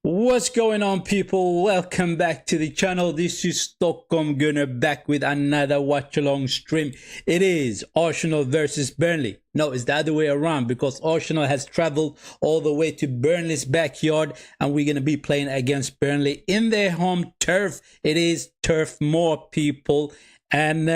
What's going on, people? Welcome back to the channel. This is Stockholm Gunner back with another watch along stream. It is Arsenal versus Burnley. No, it's the other way around because Arsenal has traveled all the way to Burnley's backyard and we're going to be playing against Burnley in their home turf. It is Turf Moor, people. And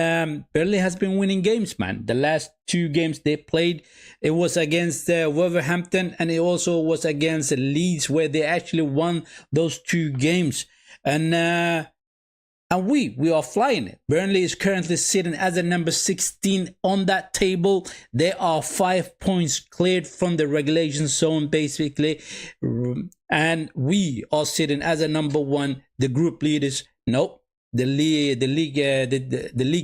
Burnley has been winning games, man. The last two games they played, it was against Wolverhampton and it also was against Leeds, where they actually won those two games. And we are flying it. Burnley is currently sitting as a number 16 on that table. They are 5 points cleared from the relegation zone, basically. And we are sitting as a number 1, the group leaders. Nope. The league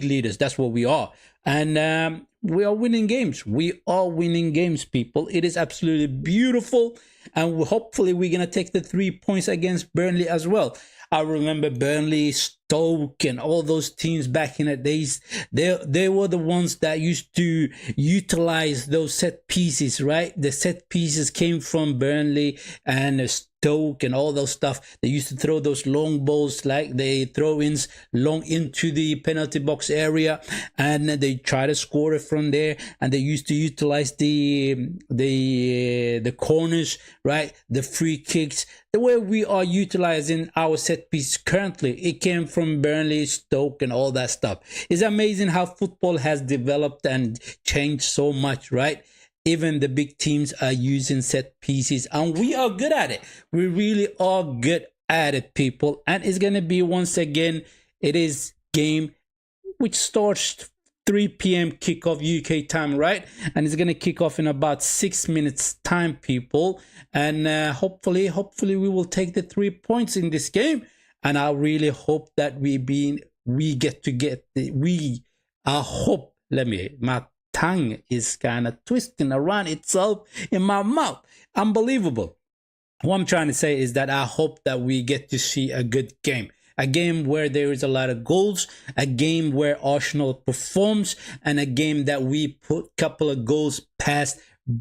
leaders. That's what we are, and we are winning games. We are winning games, people. It is absolutely beautiful, and hopefully we're gonna take the 3 points against Burnley as well. I remember Burnley, Stoke, and all those teams back in the days. They were the ones that used to utilize those set pieces, right? The set pieces came from Burnley and Stoke and all those stuff. They used to throw those long balls, like they throw-ins long into the penalty box area, and they try to score it from there. And they used to utilize the corners, right? The free kicks. The way we are utilizing our set piece currently, it came from Burnley, Stoke, and all that stuff. It's amazing how football has developed and changed so much, right? Even the big teams are using set pieces, and we are good at it. We really are good at it, people. And it's going to be, once again, it is game which starts 3 p.m. kickoff UK time, right? And it's going to kick off in about 6 minutes time, people. And hopefully we will take the 3 points in this game. And I really hope that my tongue is kind of twisting around itself in my mouth. Unbelievable. What I'm trying to say is that I hope that we get to see a good game. A game where there is a lot of goals, a game where Arsenal performs, and a game that we put a couple of goals past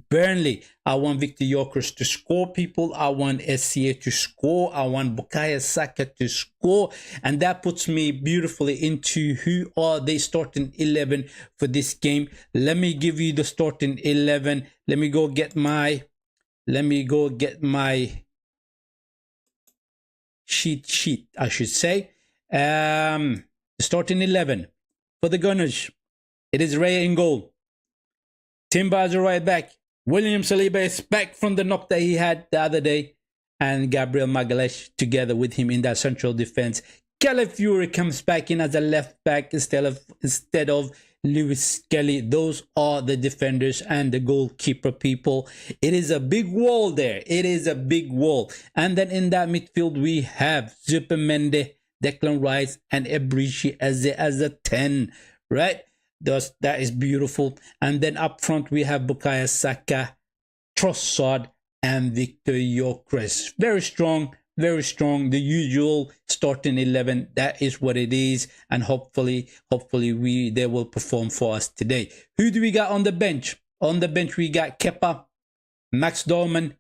Burnley. I want Victor Gyökeres to score, people. I want SCA to score. I want Bukayo Saka to score. And that puts me beautifully into who are the starting 11 for this game. Let me give you the starting 11. Let me go get my sheet, I should say. The starting 11 for the Gunners. It is Ray in goal. Timber as a right back. William Saliba is back from the knock that he had the other day. And Gabriel Magalhaes together with him in that central defense. Calafiori comes back in as a left back instead of Lewis Skelly. Those are the defenders and the goalkeeper, people. It is a big wall there. It is a big wall. And then in that midfield, we have Zubimendi, Declan Rice, and Ebrici as a 10, right? That is beautiful. And then up front, we have Bukayo Saka, Trossard, and Victor Gyökeres. Very strong, very strong. The usual starting 11. That is what it is. And hopefully they will perform for us today. Who do we got on the bench? On the bench, we got Kepa, Max Dorman,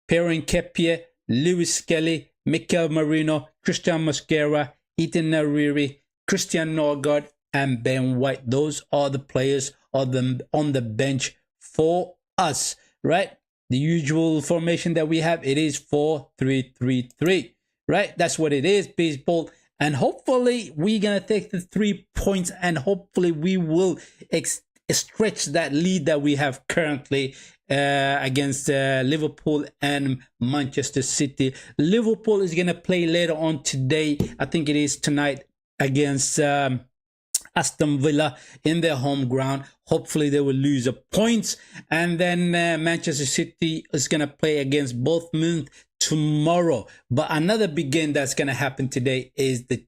Pierre Nketiah, Lewis Skelly, Mikel Merino, Christian Mosquera, Ethan Nariri, Christian Norgard, and Ben White. Those are the players on the bench for us, right? The usual formation that we have, it is 4-3-3-3, right? That's what it is, people. And hopefully we're gonna take the 3 points, and hopefully we will stretch that lead that we have currently against Liverpool and Manchester City. Liverpool is gonna play later on today. I think it is tonight against Aston Villa in their home ground. Hopefully they will lose a points. And then Manchester City is going to play against Bournemouth tomorrow. But another big game that's going to happen today is the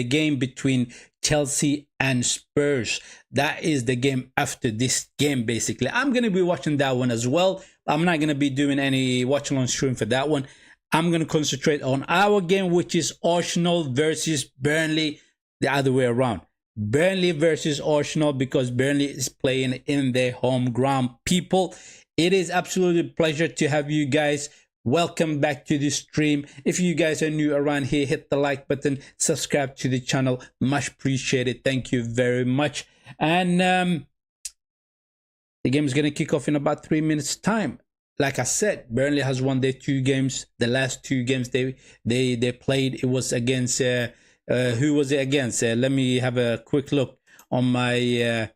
game between Chelsea and Spurs. That is the game after this game, basically. I'm going to be watching that one as well. I'm not going to be doing any watching on stream for that one. I'm going to concentrate on our game, which is Arsenal versus Burnley, the other way around. Burnley versus Arsenal, because Burnley is playing in their home ground, people. It is absolutely a pleasure to have you guys welcome back to the stream. If you guys are new around here, hit the like button, subscribe to the channel, much appreciated. Thank you very much. And the game is going to kick off in about 3 minutes time. Like I said, Burnley has won their 2 games. The last 2 games they played, it was against who was it against? Let me have a quick look on my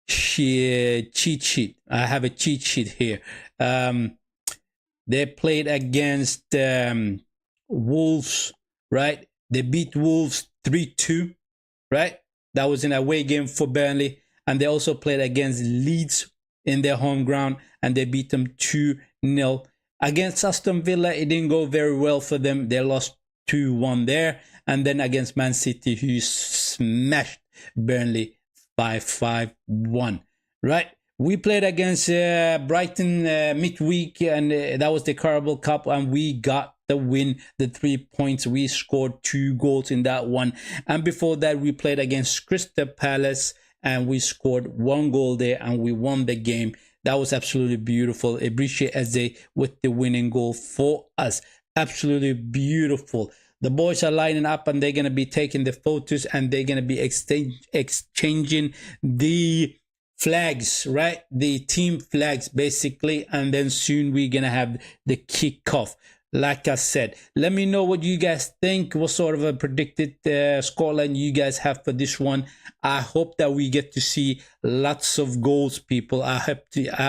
cheat sheet. I have a cheat sheet here. They played against Wolves, right? They beat Wolves 3-2, right? That was an away game for Burnley. And they also played against Leeds in their home ground, and they beat them 2-0. Against Aston Villa, it didn't go very well for them. They lost 2-1 there. And then against Man City, who smashed Burnley by 5-1, right? We played against Brighton midweek, and that was the Carabao Cup, and we got the win, the 3 points. We scored 2 goals in that one. And before that, we played against Crystal Palace, and we scored 1 goal there, and we won the game. That was absolutely beautiful. Appreciate Eze with the winning goal for us. Absolutely beautiful. The boys are lining up, and they're going to be taking the photos, and they're going to be exchanging the flags, right? The team flags, basically. And then soon we're going to have the kickoff. Like I said, let me know what you guys think. What sort of a predicted scoreline you guys have for this one. I hope that we get to see lots of goals, people. I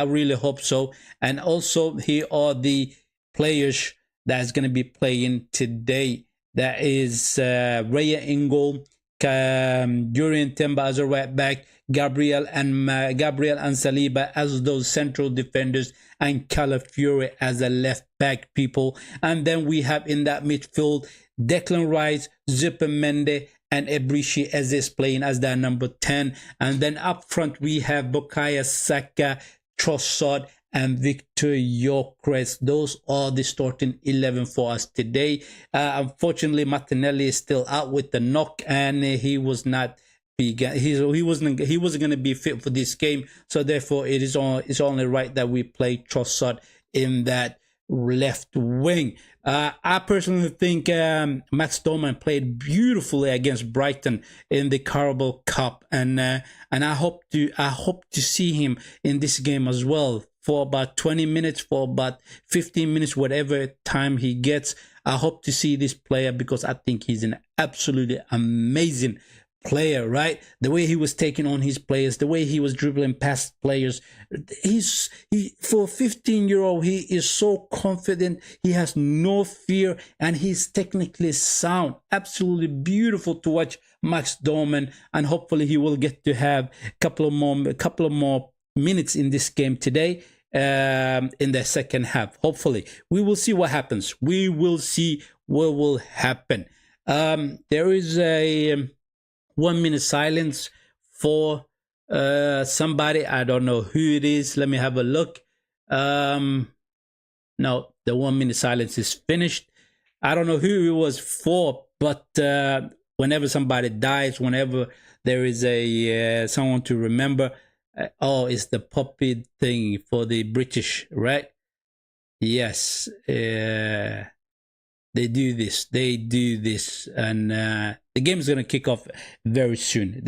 really hope so. And also, here are the players that's going to be playing today. That is Raya in goal, Jurien Timber as a right back, Gabriel and Saliba as those central defenders, and Calafiore as a left back, people. And then we have in that midfield Declan Rice, Zubimendi, and Ebrishi as is playing as their number 10. And then up front we have Bukayo Saka, Trossard, and Victor Gyökeres. Those are the starting 11 for us today. Unfortunately, Martinelli is still out with the knock, and he was not. He wasn't going to be fit for this game. So therefore, it's only right that we play Trossard in that left wing. I personally think Max Doman played beautifully against Brighton in the Carabao Cup, and I hope to see him in this game as well for about 20 minutes, for about 15 minutes, whatever time he gets. I hope to see this player because I think he's an absolutely amazing player, right? The way he was taking on his players, the way he was dribbling past players, for a 15-year-old, he is so confident. He has no fear, and he's technically sound. Absolutely beautiful to watch Max Doman, and hopefully he will get to have a couple of more minutes in this game today, in the second half. Hopefully we will see what happens. We will see what will happen. There is a 1 minute silence for somebody. I don't know who it is. Let me have a look. No, the 1 minute silence is finished. I don't know who it was for, but whenever somebody dies, whenever there is a someone to remember, oh, it's the puppy thing for the British, right? Yes, they do this. And the game is going to kick off very soon.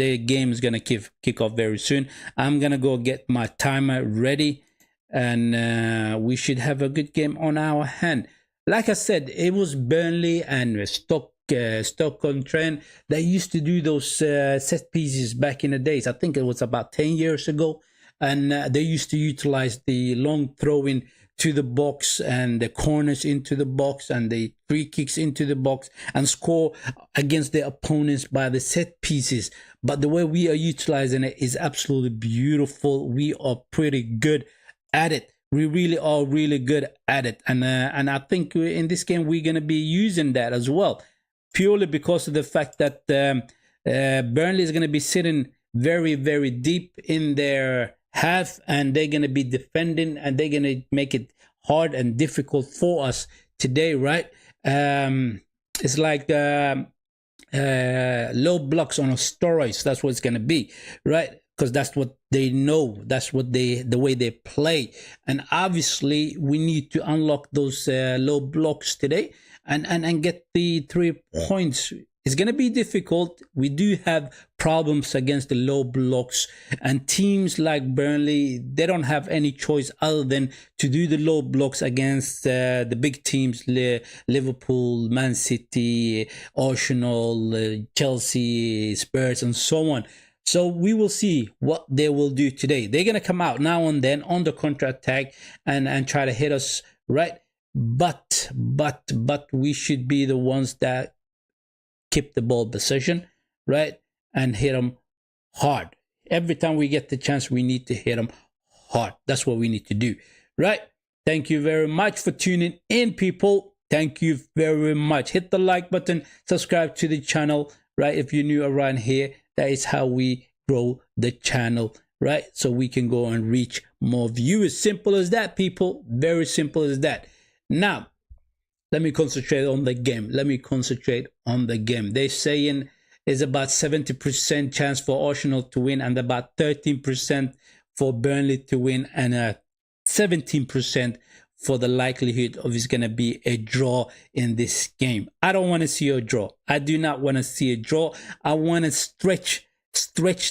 I'm going to go get my timer ready, and we should have a good game on our hand. Like I said, it was Burnley and Stoke-on-Trent that used to do those set pieces back in the days. I think it was about 10 years ago, and they used to utilize the long throwing to the box and the corners into the box and the free kicks into the box and score against their opponents by the set pieces. But the way we are utilizing it is absolutely beautiful. We are pretty good at it. We really are really good at it, and I think in this game we're going to be using that as well, purely because of the fact that Burnley is going to be sitting very, very deep in their half, and they're going to be defending, and they're going to make it hard and difficult for us today, right? It's like low blocks on steroids. That's what it's going to be, right? because that's what they know. That's what the way they play. And obviously, we need to unlock those low blocks today and get the 3 points. It's going to be difficult. We do have problems against the low blocks, and teams like Burnley, they don't have any choice other than to do the low blocks against the big teams, Liverpool, Man City, Arsenal, Chelsea, Spurs, and so on. So we will see what they will do today. They're going to come out now and then on the counter-attack and try to hit us, right? But we should be the ones that keep the ball possession, right? And hit them hard. Every time we get the chance, we need to hit them hard. That's what we need to do, right? Thank you very much for tuning in, people. Thank you very much. Hit the like button, subscribe to the channel, right? If you're new around here, that is how we grow the channel, right? So we can go and reach more viewers. Simple as that, people. Very simple as that. Now, let me concentrate on the game. They're saying it's about 70% chance for Arsenal to win and about 13% for Burnley to win and 17% for the likelihood of it's going to be a draw in this game. I don't want to see a draw. I do not want to see a draw. I want to stretch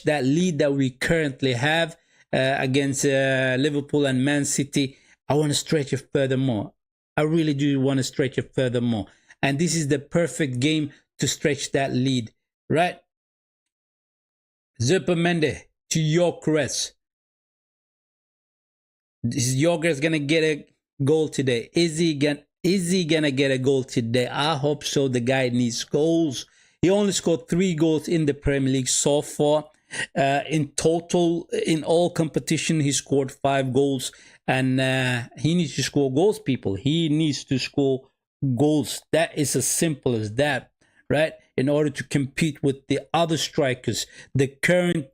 that lead that we currently have against Liverpool and Man City. I want to stretch it furthermore. I really do want to stretch it furthermore. And this is the perfect game to stretch that lead, right? Zupermende to Gyökeres. Gyökeres gonna get a goal today. Is he gonna get a goal today? I hope so. The guy needs goals. He only scored 3 goals in the Premier League so far. In total, in all competition, he scored 5 goals. And he needs to score goals, people. He needs to score goals. That is as simple as that, right? In order to compete with the other strikers, the current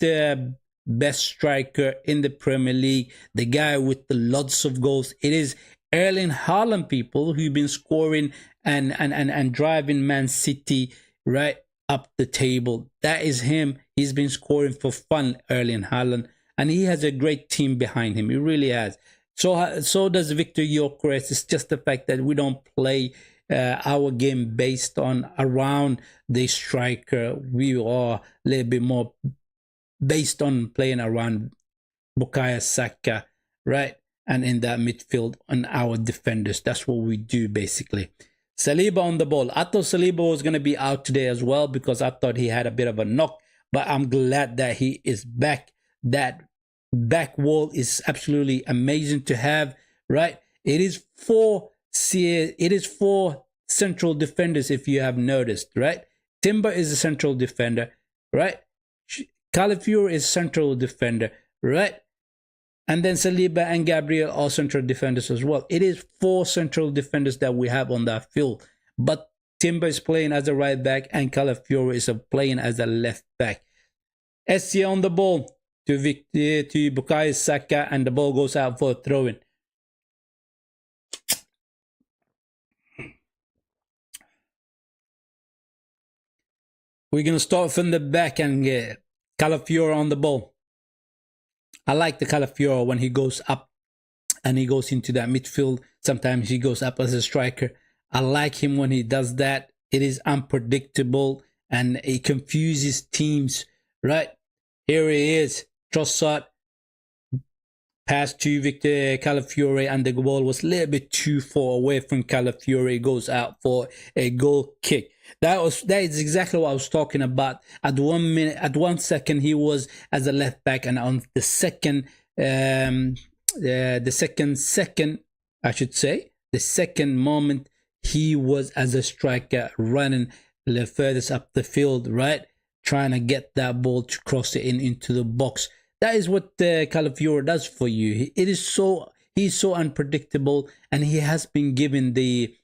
best striker in the Premier League, the guy with the lots of goals, it is Erling Haaland, people, who've been scoring and driving Man City right up the table. That is him. He's been scoring for fun, Erling Haaland, and he has a great team behind him. He really has. So does Victor Gyökeres. It's just the fact that we don't play our game based on around the striker. We are a little bit more based on playing around Bukayo Saka, right? And in that midfield on our defenders. That's what we do basically. Saliba on the ball. I thought Saliba was going to be out today as well because I thought he had a bit of a knock. But I'm glad that he is back. That back wall is absolutely amazing to have, right? It is 4 central defenders, if you have noticed, right? Timber is a central defender, right? Calafiori is central defender, right? And then Saliba and Gabriel are central defenders as well. It is 4 central defenders that we have on that field. But Timber is playing as a right back and Calafiori is playing as a left back. SC on the ball to Bukayo Saka, and the ball goes out for a throw-in. We're going to start from the back and get Calafiori on the ball. I like the Calafiori when he goes up and he goes into that midfield. Sometimes he goes up as a striker. I like him when he does that. It is unpredictable and it confuses teams, right? Here he is. Trossard pass to Victor Calafiori, and the ball was a little bit too far away from Calafiori. It goes out for a goal kick. That is exactly what I was talking about. At 1 minute, at 1 second, he was as a left back, and on the second, the second moment, he was as a striker running the furthest up the field, right, trying to get that ball to cross it into the box. That is what Calafiori does for you. He's so unpredictable, and he has been given the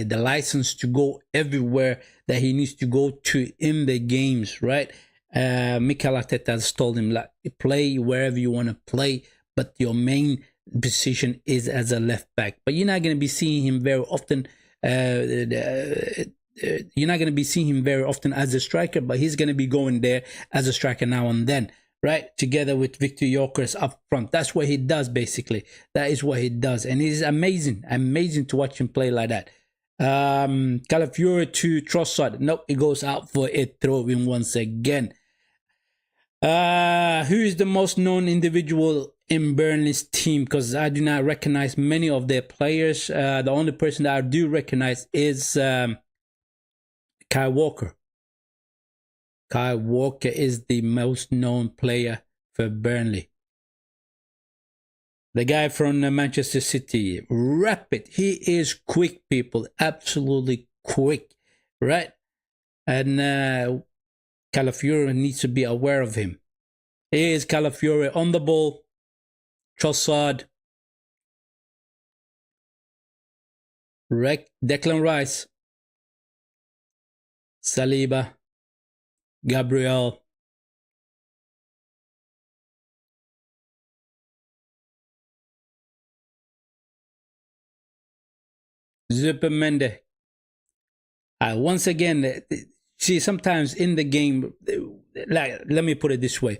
license to go everywhere that he needs to go to in the games, right? Mikel Arteta has told him, like, play wherever you want to play, but your main position is as a left back. But you're not going to be seeing him very often. You're not going to be seeing him very often as a striker, but he's going to be going there as a striker now and then, right? Together with Victor Yokers up front. That's what he does, basically. That is what he does. And he's amazing. Amazing to watch him play like that. Calafiori to Trossard. Nope, he goes out for a throw-in once again. Who is the most known individual in Burnley's team? Because I do not recognize many of their players. The only person that I do recognize is Kyle Walker. Kyle Walker is the most known player for Burnley. The guy from Manchester City. Rapid. He is quick, people. Absolutely quick. Right? And Calafiori needs to be aware of him. Here's Calafiori on the ball. Trossard. Declan Rice. Saliba. Gabriel. Zupermende. Once again, see, sometimes in the game, like, let me put it this way.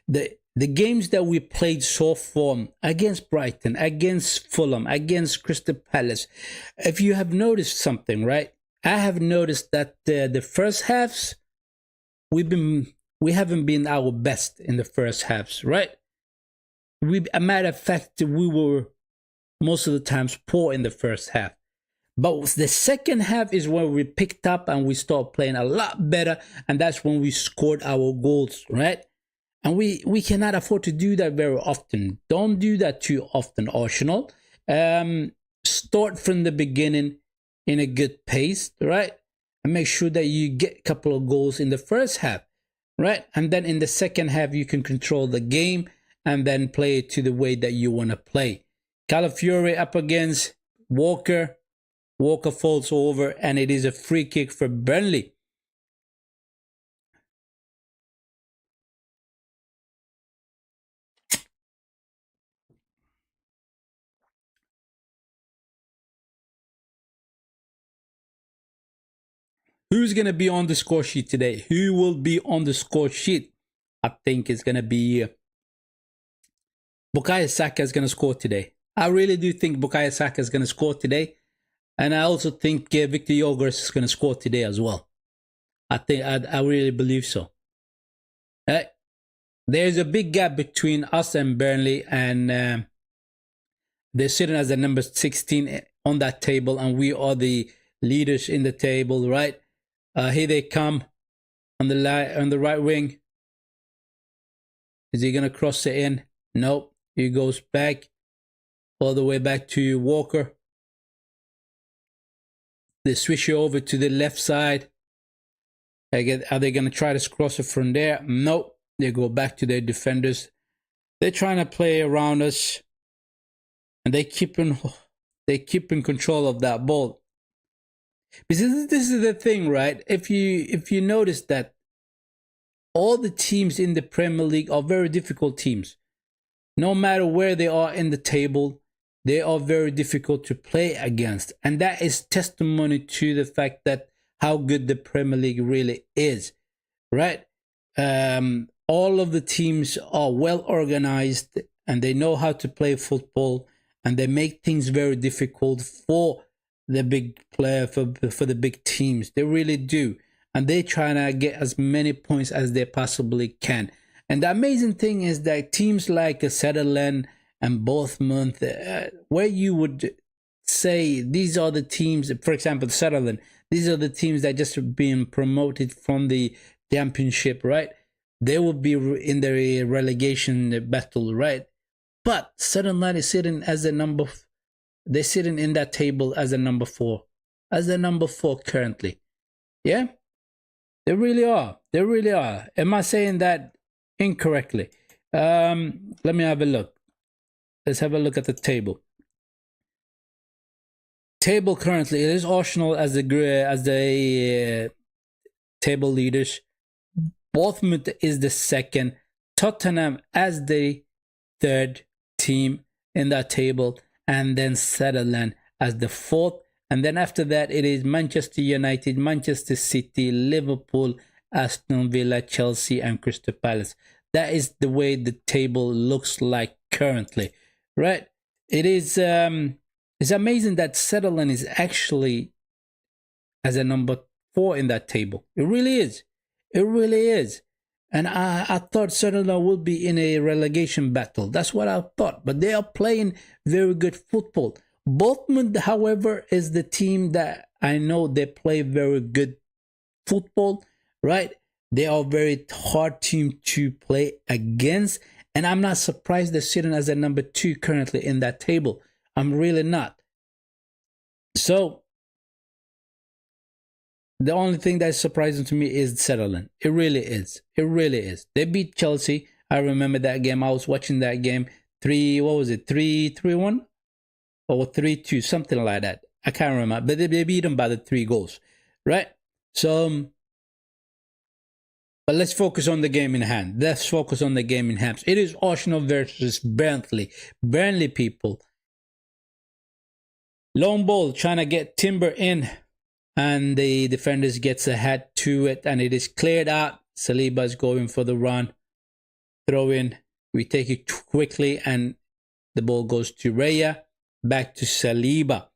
The games that we played so far against Brighton, against Fulham, against Crystal Palace, if you have noticed something, right? I have noticed that the first halves, we haven't been our best in the first halves, right? A matter of fact, we were most of the times poor in the first half. But the second half is when we picked up and we started playing a lot better. And that's when we scored our goals, right? And we cannot afford to do that very often. Don't do that too often, Arsenal. Start from the beginning in a good pace, right? And make sure that you get a couple of goals in the first half, right? And then in the second half, you can control the game and then play it to the way that you want to play. Calafiori up against Walker. Walker falls over, and it is a free kick for Burnley. Who's going to be on the score sheet today? Who will be on the score sheet? I think it's going to be Bukayo Saka is going to score today. I really do think Bukayo Saka is going to score today. And I also think Victor Yogers is going to score today as well. I really believe so. There's a big gap between us and Burnley, and they're sitting as the number 16 on that table, and we are the leaders in the table, right? Here they come on the right wing. Is he going to cross it in? Nope. He goes back, all the way back to Walker. They switch it over to the left side. Are they going to try to cross it from there? Nope. They go back to their defenders. They're trying to play around us, and they keep in control of that ball. Because this is the thing, right? If you notice that all the teams in the Premier League are very difficult teams. No matter where they are in the table, they are very difficult to play against. And that is testimony to the fact that how good the Premier League really is, right? All of the teams are well organized, and they know how to play football, and they make things very difficult for the big player, for the big teams. They really do. And they're trying to get as many points as they possibly can. And the amazing thing is that teams like Sunderland and Bournemouth, where you would say these are the teams, for example, Sunderland, these are the teams that just been promoted from the championship, right? They will be in the relegation battle, right? But Sunderland is sitting as they're sitting in that table as a number 4, currently. Yeah, they really are. They really are. Am I saying that incorrectly? Let me have a look. Let's have a look at the table. Table currently, it is Arsenal as the table leaders. Bournemouth is the second. Tottenham as the third team in that table, and then Sunderland as the fourth. And then after that, it is Manchester United, Manchester City, Liverpool, Aston Villa, Chelsea, and Crystal Palace. that is the way the table looks like currently, right? It is it's amazing that Sunderland is actually as a number 4 in that table. It really is. It really is. And I thought Sunderland would be in a relegation battle. That's what I thought. But they are playing very good football. Bournemouth, however, is the team that I know they play very good football, right? They are a very hard team to play against. And I'm not surprised they're sitting as a number 2 currently in that table. I'm really not. So, the only thing that's surprising to me is Sunderland. It really is. It really is. They beat Chelsea. I remember that game. I was watching that game. 3-1? Or 3-2, something like that. I can't remember. But they beat them by the 3 goals. Right? So, but let's focus on the game in hand. Let's focus on the game in hand. It is Arsenal versus Burnley. Burnley, people. Long ball trying to get Timber in. And the defenders gets ahead to it. And it is cleared out. Saliba is going for the run. Throw in. We take it quickly. And the ball goes to Raya. Back to Saliba.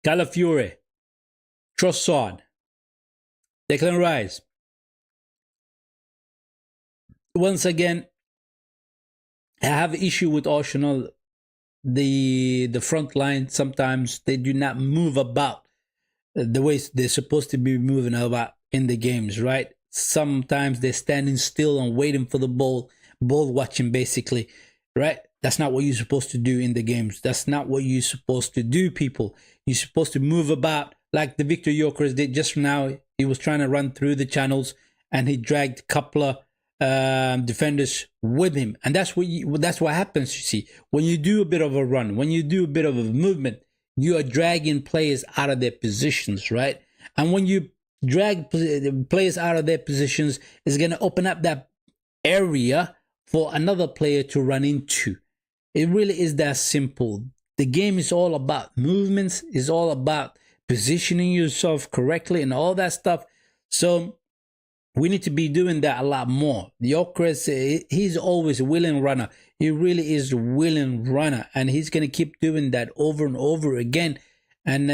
Calafiore. Trossard. Declan Rice. Once again, I have an issue with Arsenal. The front line, sometimes they do not move about the way they're supposed to be moving about in the games, right? Sometimes they're standing still and waiting for the ball watching basically, right? That's not what you're supposed to do in the games. That's not what you're supposed to do, people. You're supposed to move about like the Victor Gyökeres did just now. He was trying to run through the channels and he dragged a couple of defenders with him, and that's what happens. You see, when you do a bit of a run, when you do a bit of a movement, you are dragging players out of their positions, right? And when you drag players out of their positions, it's going to open up that area for another player to run into. It really is that simple. The game is all about movements, is all about positioning yourself correctly and all that stuff. So we need to be doing that a lot more. Gyökeres, he's always a willing runner. He really is a willing runner, and he's gonna keep doing that over and over again. And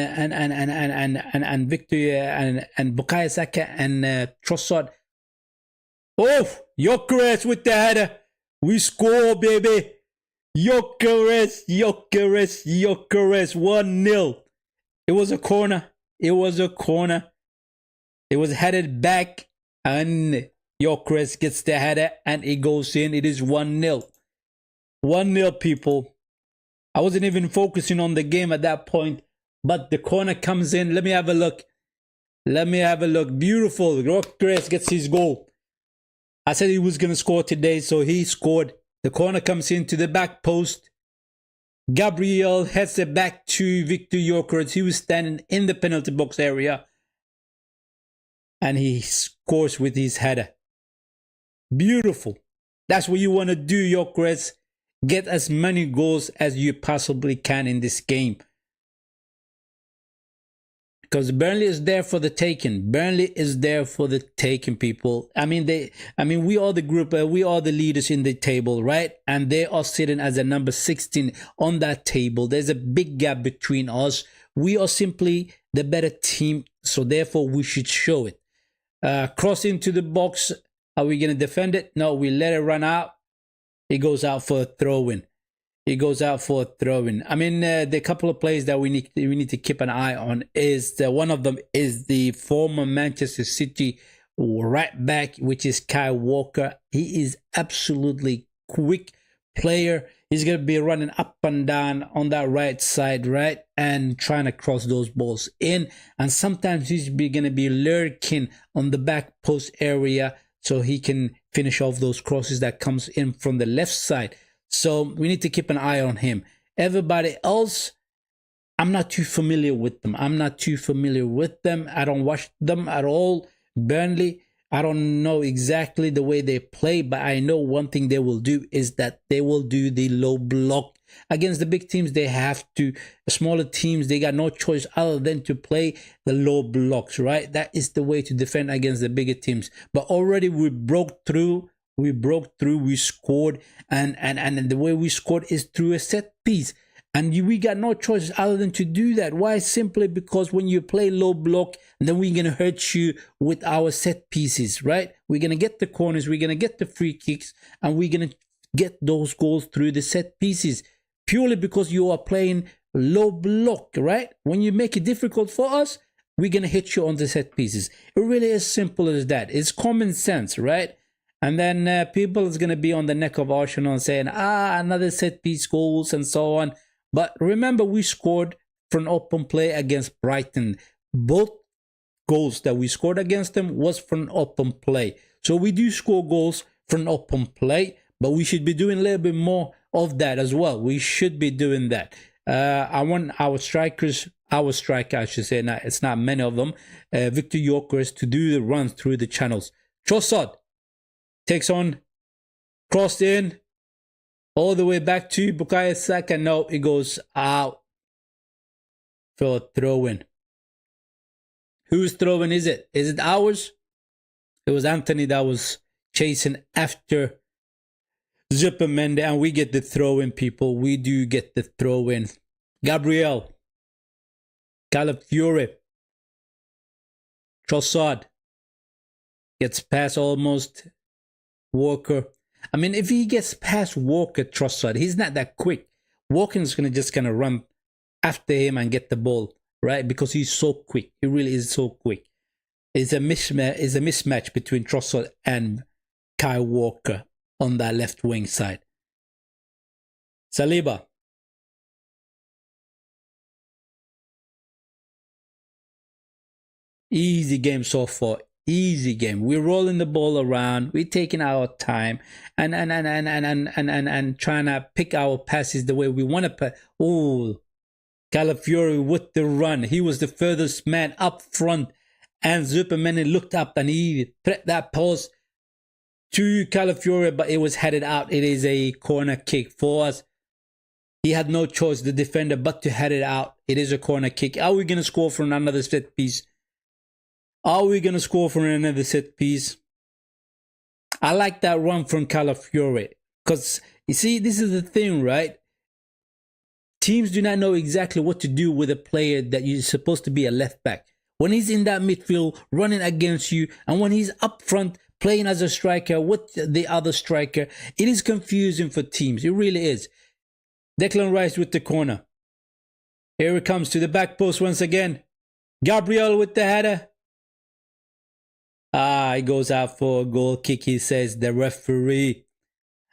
Victor and Bukayo Saka and Trossard. Oh, Gyökeres with the header. We score, baby. Gyökeres, 1-0. It was a corner. It was headed back. And Gyökeres gets the header and it goes in. It is 1-0. 1-0, people. I wasn't even focusing on the game at that point. But the corner comes in. Let me have a look. Beautiful. Gyökeres gets his goal. I said he was going to score today, so he scored. The corner comes into the back post. Gabriel heads it back to Victor Gyökeres. He was standing in the penalty box area. And he scores with his header. Beautiful. That's what you want to do, Gyökeres. Get as many goals as you possibly can in this game. Because Burnley is there for the taking. Burnley is there for the taking, people. I mean, we are the group, we are the leaders in the table, right? And they are sitting as a number 16 on that table. There's a big gap between us. We are simply the better team, so therefore we should show it. Cross into the box. Are we going to defend it? No, we let it run out. It goes out for a throw-in. I mean, the couple of players that we need to keep an eye on is one of them is the former Manchester City right back, which is Kyle Walker. He is absolutely quick player. He's going to be running up and down on that right side, right? And trying to cross those balls in. And sometimes he's going to be lurking on the back post area so he can finish off those crosses that comes in from the left side. So we need to keep an eye on him. Everybody else, I'm not too familiar with them. I don't watch them at all. Burnley, I don't know exactly the way they play, but I know one thing they will do is that they will do the low block Against the big teams, they have to. Smaller teams, they got no choice other than to play the low blocks, right? That is the way to defend against the bigger teams. But already we broke through. We scored, and the way we scored is through a set piece. And we got no choice other than to do that. Why? Simply because when you play low block, then we're going to hurt you with our set pieces, right? We're going to get the corners, we're going to get the free kicks, and we're going to get those goals through the set pieces. Purely because you are playing low block, right? When you make it difficult for us, we're going to hit you on the set pieces. It really is simple as that. It's common sense, right? And then people is going to be on the neck of Arsenal saying, another set piece goals and so on. But remember, we scored from open play against Brighton. Both goals that we scored against them was from open play. So we do score goals from open play, but we should be doing a little bit more of that as well. We should be doing that. I want our strikers, our striker, I should say, it's not many of them, Victor Gyökeres, to do the runs through the channels. Trossard takes on, crossed in, all the way back to Bukayo Saka. No, it goes out for a throw-in. Whose throw-in is it? Is it ours? It was Anthony that was chasing after Zupermende, and we get the throw-in, people. We do get the throw-in. Gabriel, Calafiore, Trossard gets past almost Walker. I mean, if he gets past Walker, Trossard, he's not that quick. Walker's going to just kind of run after him and get the ball, right? Because he's so quick. He really is so quick. It's a mismatch between Trossard and Kyle Walker on that left wing side. Saliba. Easy game so far. Easy game. We're rolling the ball around. We're taking our time and trying to pick our passes the way we want to play. Oh, Calafiore with the run. He was the furthest man up front, and Zupermende looked up and he threat that pass to Calafiore, but it was headed out. It is a corner kick for us. He had no choice, the defender, but to head it out. It is a corner kick. Are we going to score from another set piece? Are we going to score from another set piece? I like that run from Calafiore. Because, you see, this is the thing, right? Teams do not know exactly what to do with a player that you're supposed to be a left back. When he's in that midfield, running against you, and when he's up front, playing as a striker with the other striker, it is confusing for teams. It really is. Declan Rice with the corner. Here it comes to the back post once again. Gabriel with the header. It goes out for a goal kick, he says, the referee.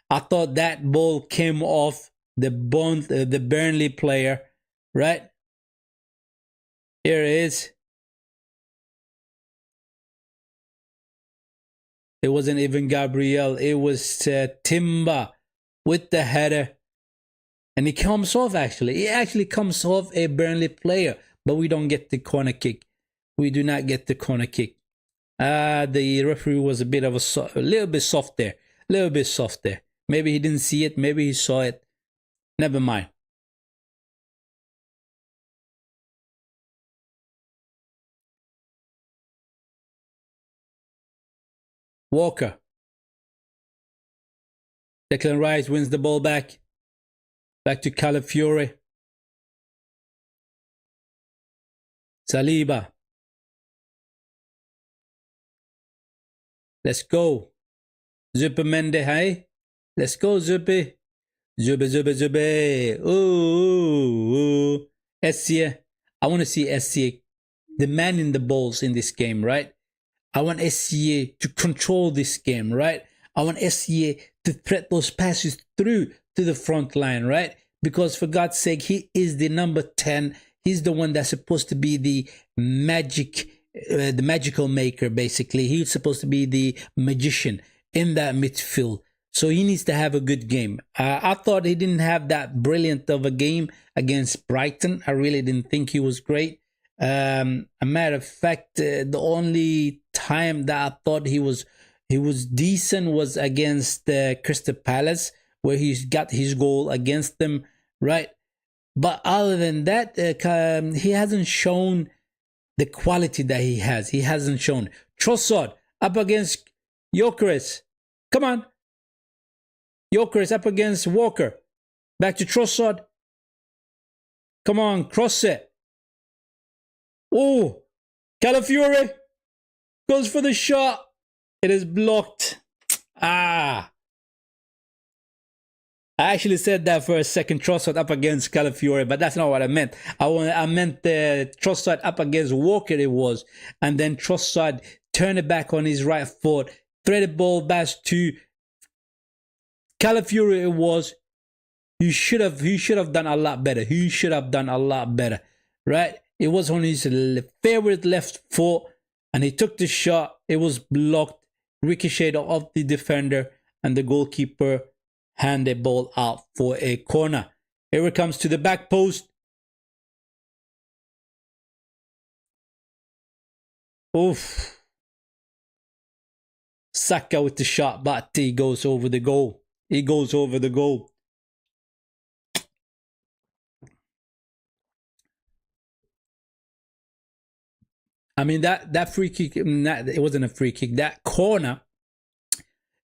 I thought that ball came off the Burnley player, right? Here it is. It wasn't even Gabriel. It was Timber with the header. And it comes off, actually. It actually comes off a Burnley player. But we don't get the corner kick. We do not get the corner kick. The referee was a little bit soft there. Maybe he didn't see it. Maybe he saw it. Never mind. Walker. Declan Rice wins the ball back. Back to Calafiore. Saliba. Let's go. Zupermende, hey? Let's go, Zuppe. Zuppe. Ooh. SCA. I want to see SCA, the man in the balls in this game, right? I want SCA to control this game, right? I want SCA to thread those passes through to the front line, right? Because for God's sake, he is the number 10. He's the one that's supposed to be the magical maker, basically. He's supposed to be the magician in that midfield. So he needs to have a good game. I thought he didn't have that brilliant of a game against Brighton. I really didn't think he was great. A matter of fact, the only time that I thought he was decent was against Crystal Palace, where he's got his goal against them. right? But other than that, he hasn't shown the quality that he has. He hasn't shown. Trossard up against Gyökeres. Come on. Gyökeres up against Walker. Back to Trossard. Come on, cross it. Oh, Calafiore goes for the shot. It is blocked. I actually said that for a second, Trossard up against Calafiore, but that's not what I meant. I meant the Trossard up against Walker it was, and then Trossard turned it back on his right foot, threaded ball back to Calafiore it was. He should have done a lot better. He should have done a lot better, right? It was on his favorite left foot, and he took the shot. It was blocked, ricocheted off the defender, and the goalkeeper handed the ball out for a corner. Here it comes to the back post. Oof. Saka with the shot, but he goes over the goal. He goes over the goal. I mean, that free kick, it wasn't a free kick. That corner,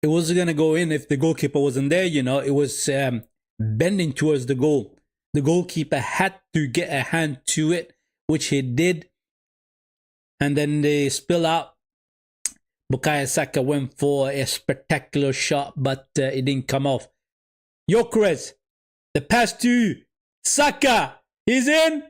it wasn't going to go in if the goalkeeper wasn't there, you know. It was bending towards the goal. The goalkeeper had to get a hand to it, which he did. And then they spill out. Bukayo Saka went for a spectacular shot, but it didn't come off. Gyökeres, the pass to Saka. He's in.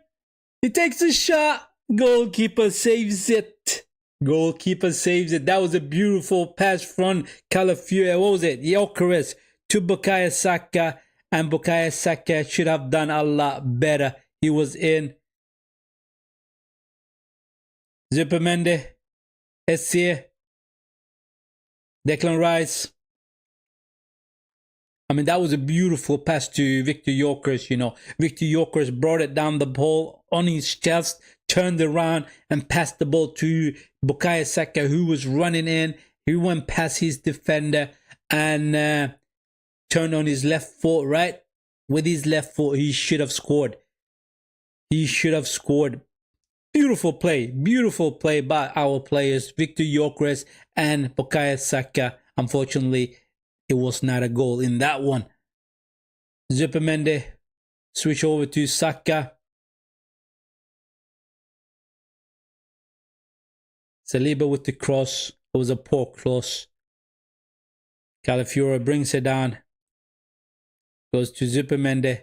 He takes a shot. Goalkeeper saves it. Goalkeeper saves it. That was a beautiful pass from Calafiore. What was it? Gyökeres to Bukayo Saka. And Bukayo Saka should have done a lot better. He was in. Zubimendi. Essier. Declan Rice. I mean, that was a beautiful pass to Victor Gyökeres, you know. Victor Gyökeres brought it down the ball on his chest, turned around and passed the ball to Bukayo Saka, who was running in. He went past his defender and turned on his left foot, right? With his left foot, he should have scored. He should have scored. Beautiful play by our players, Victor Gyökeres and Bukayo Saka. Unfortunately, it was not a goal in that one. Zubimendi switch over to Saka. Saliba with the cross. It was a poor cross. Calafiore brings it down. Goes to Zubimendi.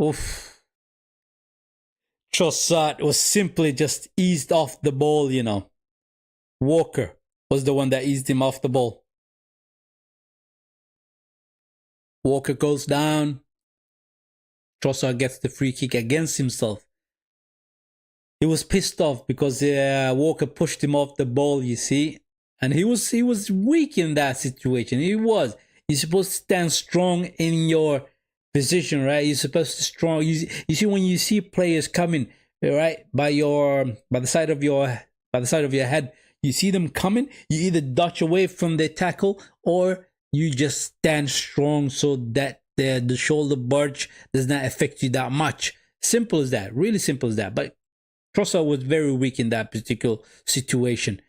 Oof. Trossard was simply just eased off the ball, you know. Walker was the one that eased him off the ball. Walker goes down. Trossard gets the free kick against himself. He was pissed off because Walker pushed him off the ball, you see. And he was weak in that situation. He was. You're supposed to stand strong in your position, right? You're supposed to strong. You see when you see players coming, right, by the side of your head, you see them coming. You either dodge away from the tackle or you just stand strong so that the shoulder barge does not affect you that much. Simple as that. Really simple as that. But Trossard was very weak in that particular situation.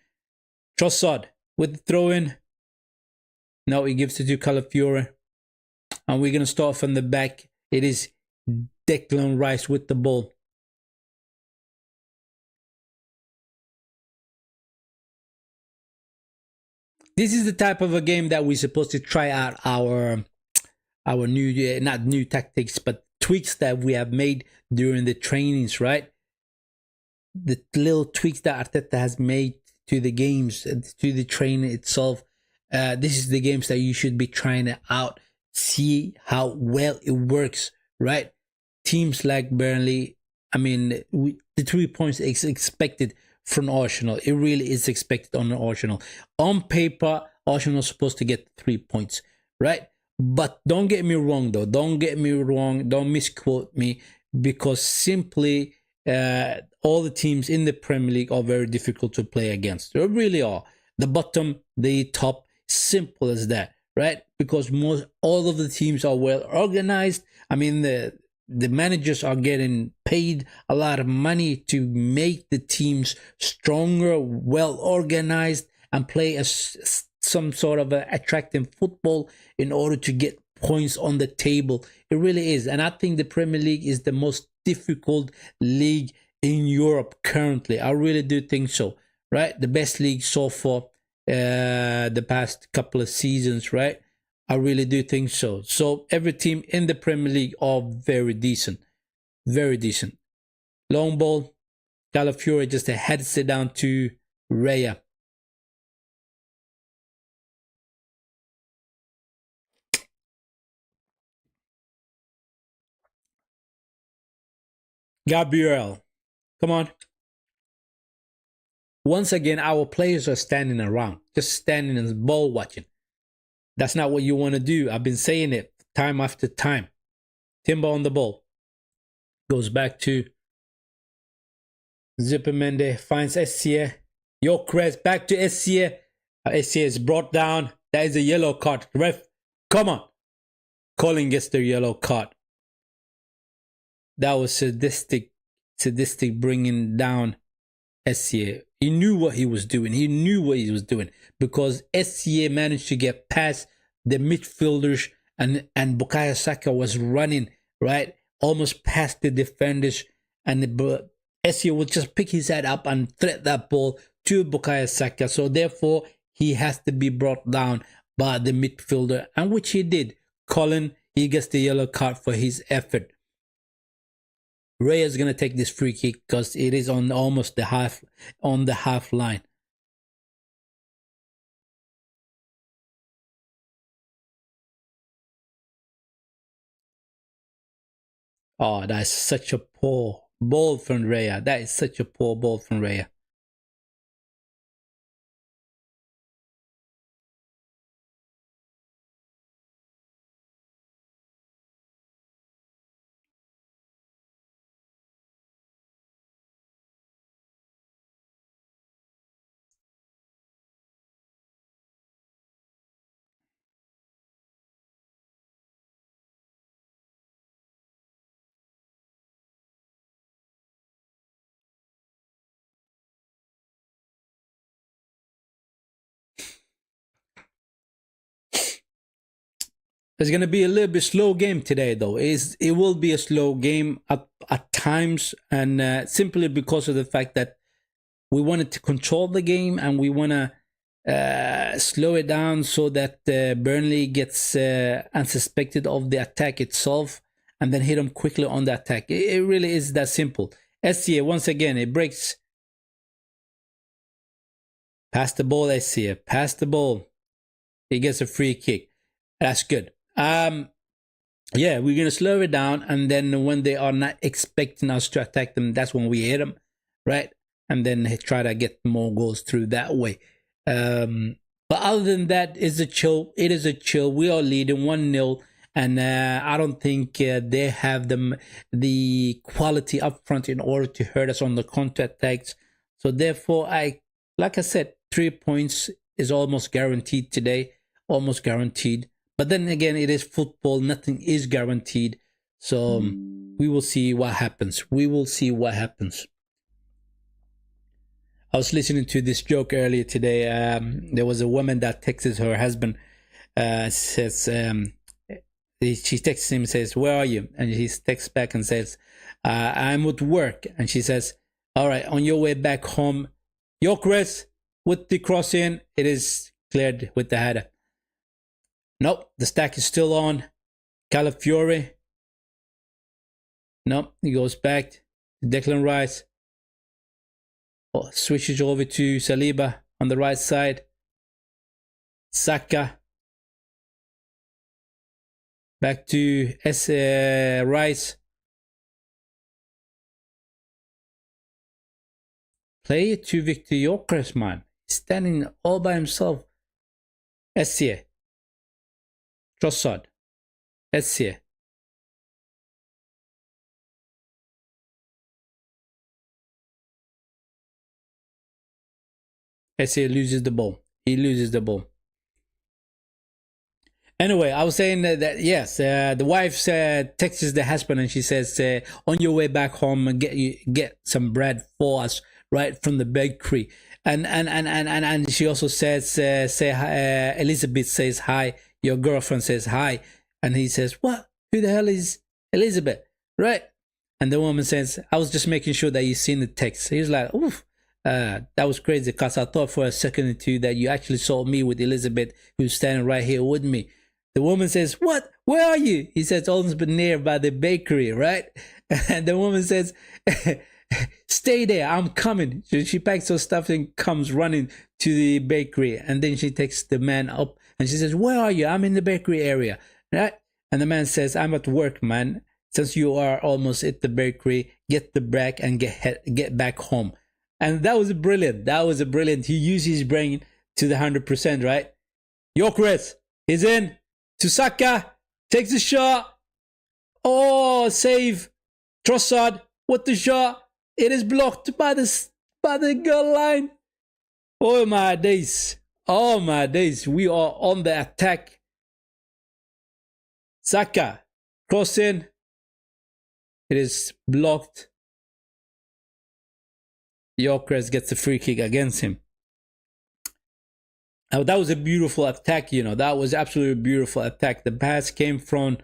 Trossard with the throw in. Now he gives it to Calafiore. And we're going to start from the back. It is Declan Rice with the ball. This is the type of a game that we're supposed to try out our new, not new tactics, but tweaks that we have made during the trainings, right? The little tweaks that Arteta has made to the games, to the training itself. This is the games that you should be trying it out. See how well it works, right? Teams like Burnley, I mean, the 3 points is expected from Arsenal. It really is expected on Arsenal. On paper, Arsenal is supposed to get 3 points, right? But don't get me wrong, though. Don't get me wrong. Don't misquote me, because simply all the teams in the Premier League are very difficult to play against. They really are. The bottom, the top, simple as that, right? because most all of the teams are well organized. I mean, the managers are getting paid a lot of money to make the teams stronger, well organized, and play some sort of attractive football in order to get points on the table. It really is. And I think the Premier League is the most difficult league in Europe currently. I really do think so, right? The best league so far, the past couple of seasons, right? I really do think so. So every team in the Premier League are very decent. Very decent. Long ball, Calafiore just heads it down to Raya. Gabriel, come on. Once again, our players are standing around, just standing and ball watching. That's not what you want to do. I've been saying it time after time. Timber on the ball. Goes back to Zippermende, finds SCA. Gyökeres back to SCA. SCA is brought down. That is a yellow card. Ref, come on. Colin gets the yellow card. That was sadistic bringing down SCA. He knew what he was doing. Because SCA managed to get past the midfielders, and Bukayo Saka was running, right? Almost past the defenders, and SCA would just pick his head up and thread that ball to Bukayo Saka. So therefore, he has to be brought down by the midfielder, and which he did. Colin, he gets the yellow card for his effort. Ray is gonna take this free kick because it is on almost the half line. Oh, that's such a poor ball from Raya. That is such a poor ball from Raya. It's gonna be a little bit slow game today, though. It will be a slow game at times, and simply because of the fact that we wanted to control the game and we want to slow it down so that Burnley gets unsuspected of the attack itself, and then hit them quickly on the attack. It really is that simple. SCA, once again, it breaks. Pass the ball, SCA. Pass the ball. He gets a free kick. That's good. Yeah, we're gonna slow it down, and then when they are not expecting us to attack them, that's when we hit them, right? And then try to get more goals through that way. But other than that, it's a chill. It is a chill. We are leading 1-0, and I don't think they have the quality up front in order to hurt us on the counter attacks. So therefore, like I said, 3 points is almost guaranteed today, almost guaranteed. But then again, it is football. Nothing is guaranteed. So we will see what happens. We will see what happens. I was listening to this joke earlier today. There was a woman that texts her husband, says, she texts him and says, "Where are you?" And he texts back and says, "I'm at work." And she says, "All right, on your way back home, Gyökeres with the cross in, it is cleared with the header." Nope, the stack is still on. Calafiore. Nope, he goes back to Declan Rice. Oh, switches over to Saliba on the right side. Saka. Back to Rice. Play it to Victor Gyökeres, man. He's standing all by himself. SCA. Trossard. SCA. SCA loses the ball. He loses the ball. Anyway, I was saying that yes, the wife texts the husband and she says, "On your way back home, get some bread for us, right from the bakery." And she also says, "Say hi." Elizabeth says hi. Your girlfriend says hi, and he says, "What? Who the hell is Elizabeth?" Right? And the woman says, "I was just making sure that you seen the text." He's like, "Oof." That was crazy because I thought for a second or two that you actually saw me with Elizabeth, who's standing right here with me. The woman says, "What? Where are you?" He says, "Almost been near by the bakery, right?" And the woman says, "Stay there, I'm coming." So she packs her stuff and comes running to the bakery. And then she takes the man up and she says, "Where are you?" "I'm in the bakery area." Right? And the man says, "I'm at work, man. Since you are almost at the bakery, get the break and get back home." And that was brilliant. That was a brilliant. He used his brain to the 100%, right? Gyökeres is in. To Saka, takes the shot. Oh, save. Trossard with the shot. It is blocked by the goal line. Oh my days. Oh my days. We are on the attack. Saka, cross in. It is blocked. Gyökeres gets the free kick against him. Now, that was a beautiful attack, That was absolutely a beautiful attack. The pass came from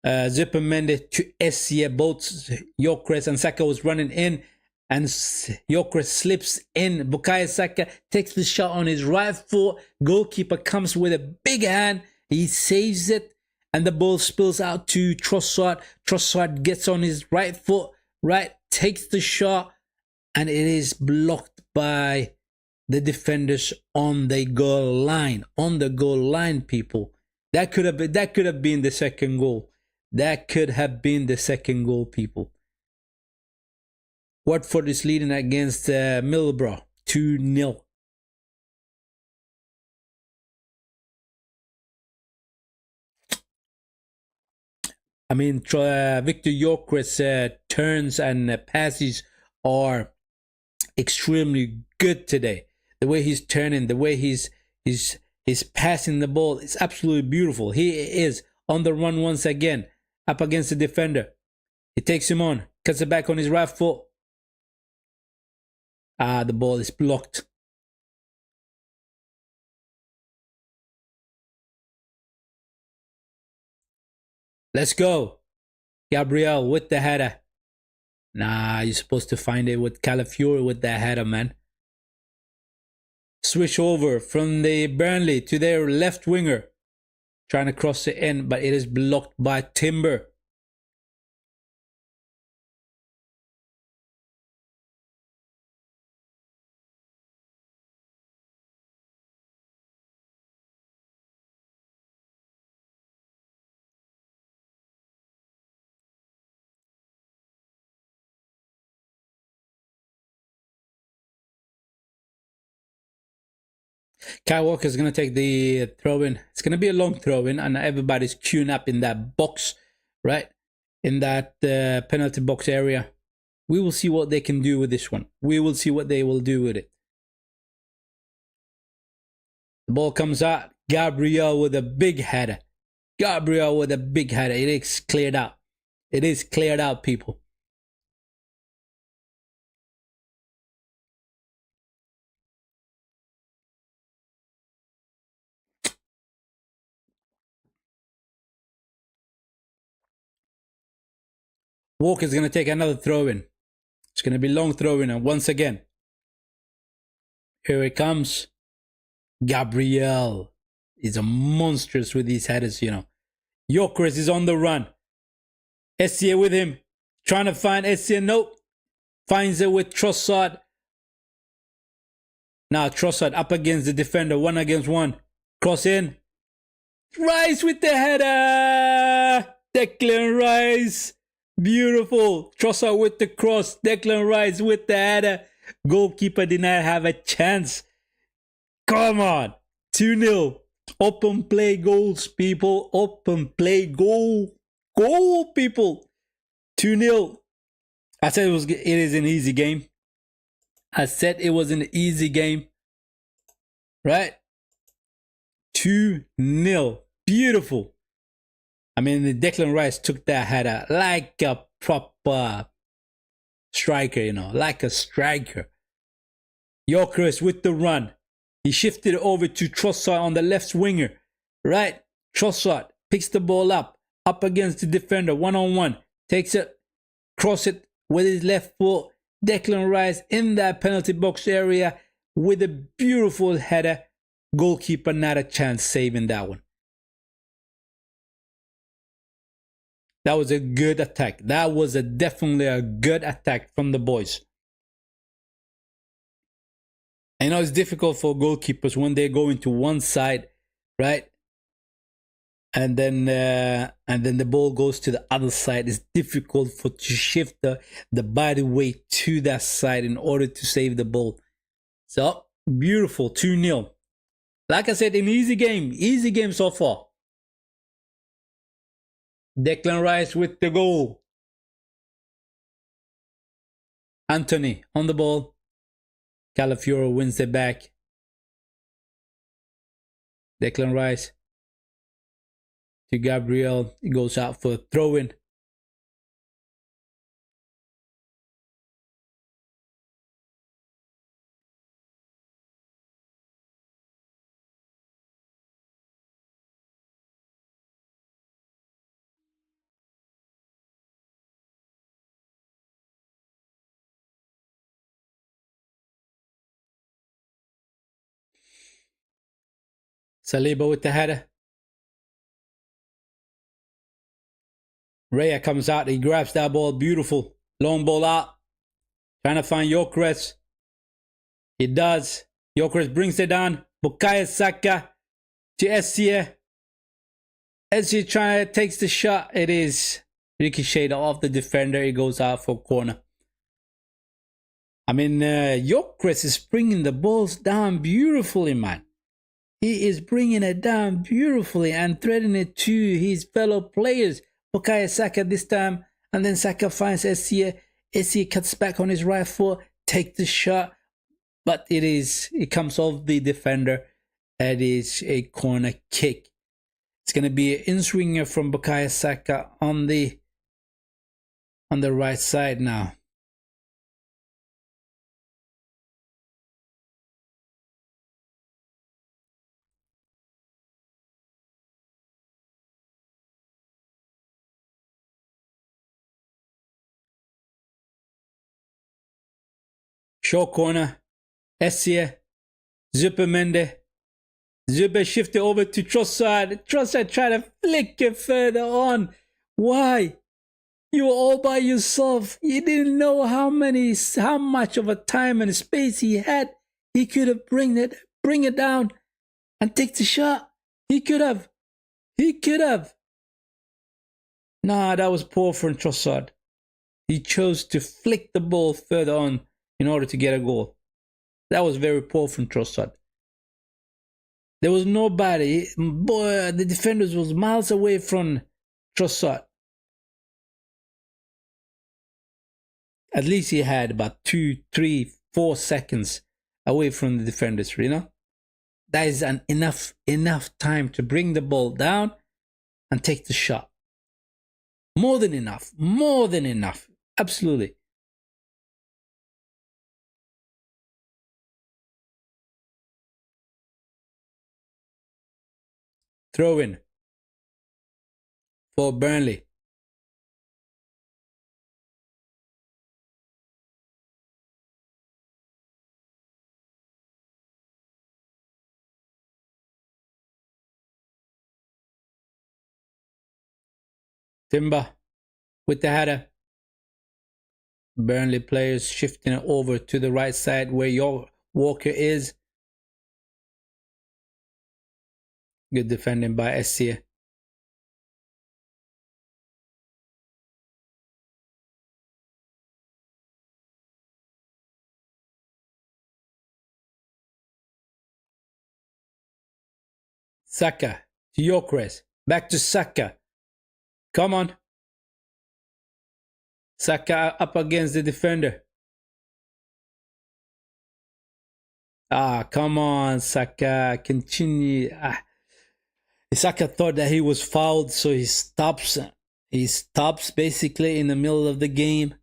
Zupermende to Essie. Both Gyökeres and Saka was running in, and Gyökeres slips in. Bukayo Saka takes the shot on his right foot. Goalkeeper comes with a big hand. He saves it, and the ball spills out to Trossard. Trossard gets on his right foot, takes the shot, and it is blocked by the defenders on the goal line. On the goal line, people. That could have been the second goal. That could have been the second goal, people. Watford is leading against Middlesbrough 2-0. I mean, Victor Gyökeres' turns and passes are extremely good today. The way he's turning, the way he's passing the ball, it's absolutely beautiful. He is on the run once again, up against the defender. He takes him on, cuts it back on his right foot. The ball is blocked. Let's go. Gabriel with the header. Nah, you're supposed to find it with Calafiori with the header, man. Switch over from the Burnley to their left winger. Trying to cross it in, but it is blocked by Timber. Kyle Walker is going to take the throw in. It's going to be a long throw in, and everybody's queuing up in that box, right? In that penalty box area. We will see what they can do with this one. We will see what they will do with it. The ball comes out. Gabriel with a big header. Gabriel with a big header. It is cleared out. It is cleared out, people. Walker's going to take another throw in. It's going to be long throw in, and once again, here it comes. Gabriel is a monstrous with these headers, Gyökeres is on the run. Essie with him. Trying to find Essie. Nope. Finds it with Trossard. Now Trossard up against the defender. 1 against 1. Cross in. Rice with the header. Declan Rice. Beautiful. Trossard with the cross. Declan Rice with the header. Goalkeeper did not have a chance. Come on. 2-0. Open play goals, people. Open play goal. Goal, people. 2-0. I said it is an easy game. I said it was an easy game. Right? 2-0. beautiful. I mean, the Declan Rice took that header like a proper striker, you know, like a striker. Gyökeres with the run. He shifted over to Trossard on the left winger. Right? Trossard picks the ball up against the defender, one-on-one. Takes it, cross it with his left foot. Declan Rice in that penalty box area with a beautiful header. Goalkeeper not a chance saving that one. That was a good attack. That was definitely a good attack from the boys. I know it's difficult for goalkeepers when they go into one side, right? And then the ball goes to the other side. It's difficult to shift the body weight to that side in order to save the ball. So beautiful, 2-0. Like I said, an easy game so far. Declan Rice with the goal. Anthony on the ball. Calafiore wins it back. Declan Rice to Gabriel. He goes out for a throw-in. Saliba with the header. Raya comes out. He grabs that ball. Beautiful. Long ball out. Trying to find Gyökeres. He does. Gyökeres brings it down. Bukayo Saka to Essie. Essie takes the shot. It is ricocheted off the defender. He goes out for corner. I mean, Gyökeres is bringing the balls down beautifully, man. He is bringing it down beautifully and threading it to his fellow players. Bukayo Saka this time, and then Saka finds Essie. Essie cuts back on his right foot, take the shot, but it comes off the defender. That is a corner kick. It's going to be an in-swinger from Bukayo Saka on the right side now. Short corner. Essie. Zupermende. Zuber shifted over to Trossard. Trossard trying to flick it further on. Why? You were all by yourself. You didn't know how much of a time and space he had. He could have bring it down and take the shot. He could have. Nah, that was poor from Trossard. He chose to flick the ball further on in order to get a goal. That was very poor from Trossard. There was nobody. Boy, the defenders was miles away from Trossard. At least he had about 2, 3, 4 seconds away from the defenders, you know? That is enough time to bring the ball down and take the shot. More than enough. Absolutely. Throw in for Burnley. Timber with the header. Burnley players shifting it over to the right side where your Walker is. Good defending by Essie. Saka to Gyökeres. Back to Saka. Come on. Saka up against the defender. Come on, Saka. Continue. Isaka thought that he was fouled, so he stops. He stops basically in the middle of the game.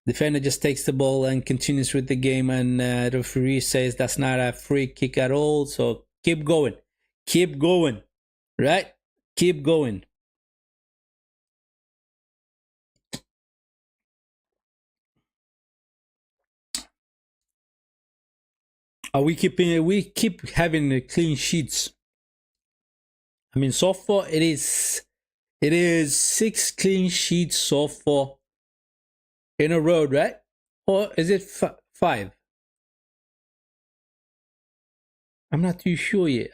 Defender just takes the ball and continues with the game, and the referee says that's not a free kick at all. So keep going, right? Keep going. We keep having clean sheets. I mean, so far it is 6 clean sheets so far in a row, right? Or is it 5? I'm not too sure yet.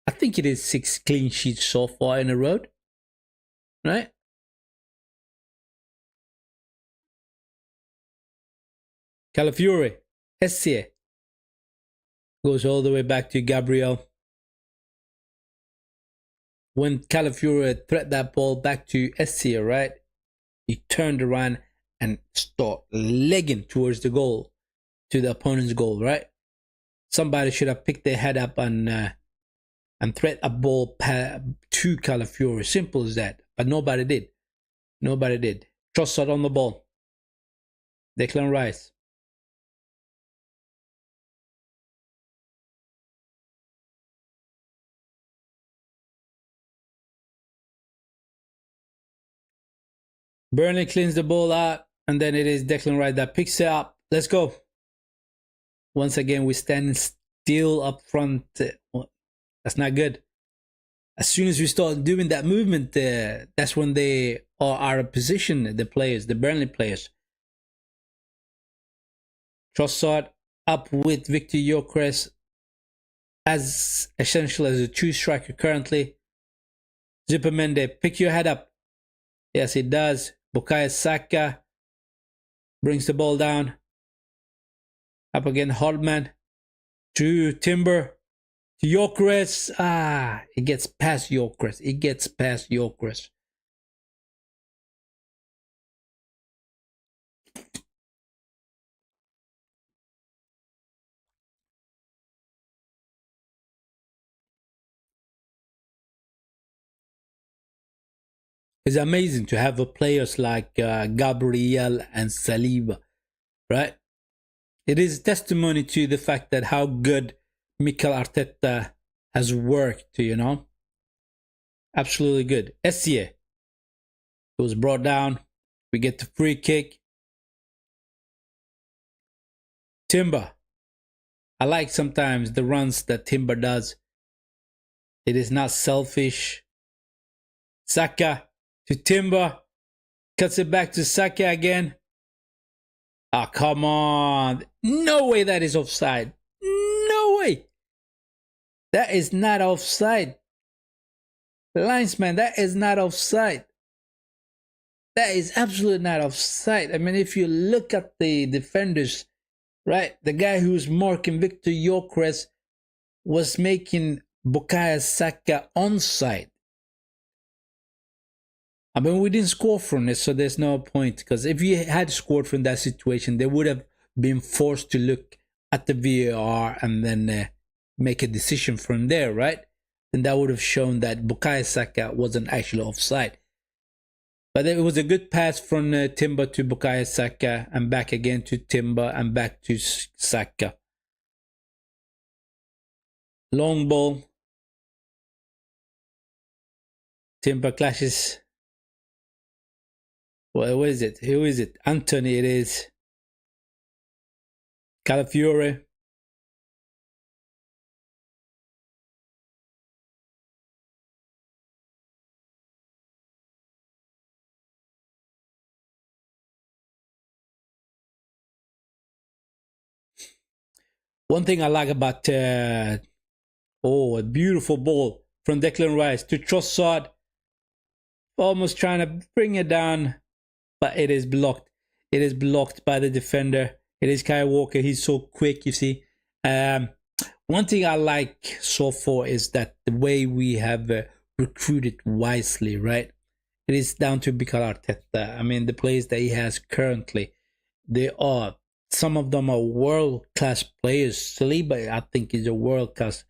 I think it is 6 clean sheets so far in a row, right? Calafiore, Essie goes all the way back to Gabriel. When Calafiore thread that ball back to Essie, right? He turned around and start legging towards the goal, to the opponent's goal, right? Somebody should have picked their head up and thread a ball to Calafiore. Simple as that. But nobody did. Trossard on the ball. Declan Rice. Burnley cleans the ball out, and then it is Declan Rice that picks it up. Let's go. Once again, we stand still up front. That's not good. As soon as we start doing that movement, that's when they are out of position, the players, the Burnley players. Trossard up with Victor Gyökeres, as essential as a true striker currently. Zubimendi, pick your head up. Yes, it does. Bukayo Saka brings the ball down. Up again, Hardman to Timber, to Gyökeres. It gets past Gyökeres. It's amazing to have players like Gabriel and Saliba, right? It is testimony to the fact that how good Mikel Arteta has worked, Absolutely good. Essie was brought down. We get the free kick. Timber. I like sometimes the runs that Timber does. It is not selfish. Saka to Timber. Cuts it back to Saka again. Come on. No way that is offside. No way. That is not offside. Linesman, that is not offside. That is absolutely not offside. I mean, if you look at the defenders, right? The guy who's marking Victor Gyökeres was making Bukayo Saka onside. I mean, we didn't score from it, so there's no point. Because if you had scored from that situation, they would have been forced to look at the VAR and then make a decision from there, right? And that would have shown that Bukayo Saka wasn't actually offside. But it was a good pass from Timber to Bukayo Saka, and back again to Timber, and back to Saka. Long ball. Timber clashes. Well, what is it? Who is it? Anthony, it is. Calafiore. One thing I like about a beautiful ball from Declan Rice to Trossard. Almost trying to bring it down, but it is blocked. It is blocked by the defender. It is Kyle Walker. He's so quick, you see. One thing I like so far is that the way we have recruited wisely, right? It is down to Mikel Arteta. I mean, the players that he has currently, some of them are world-class players. Saliba, I think, is a world-class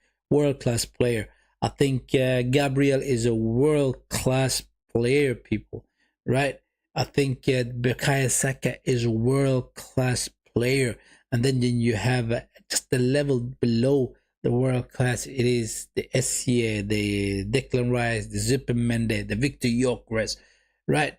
player. I think Gabriel is a world-class player, people, right? I think Bukayo Saka is a world-class player. And then you have just the level below the world-class. It is the SCA, the Declan Rice, the Zupimendi, the Victor Gyökeres, right?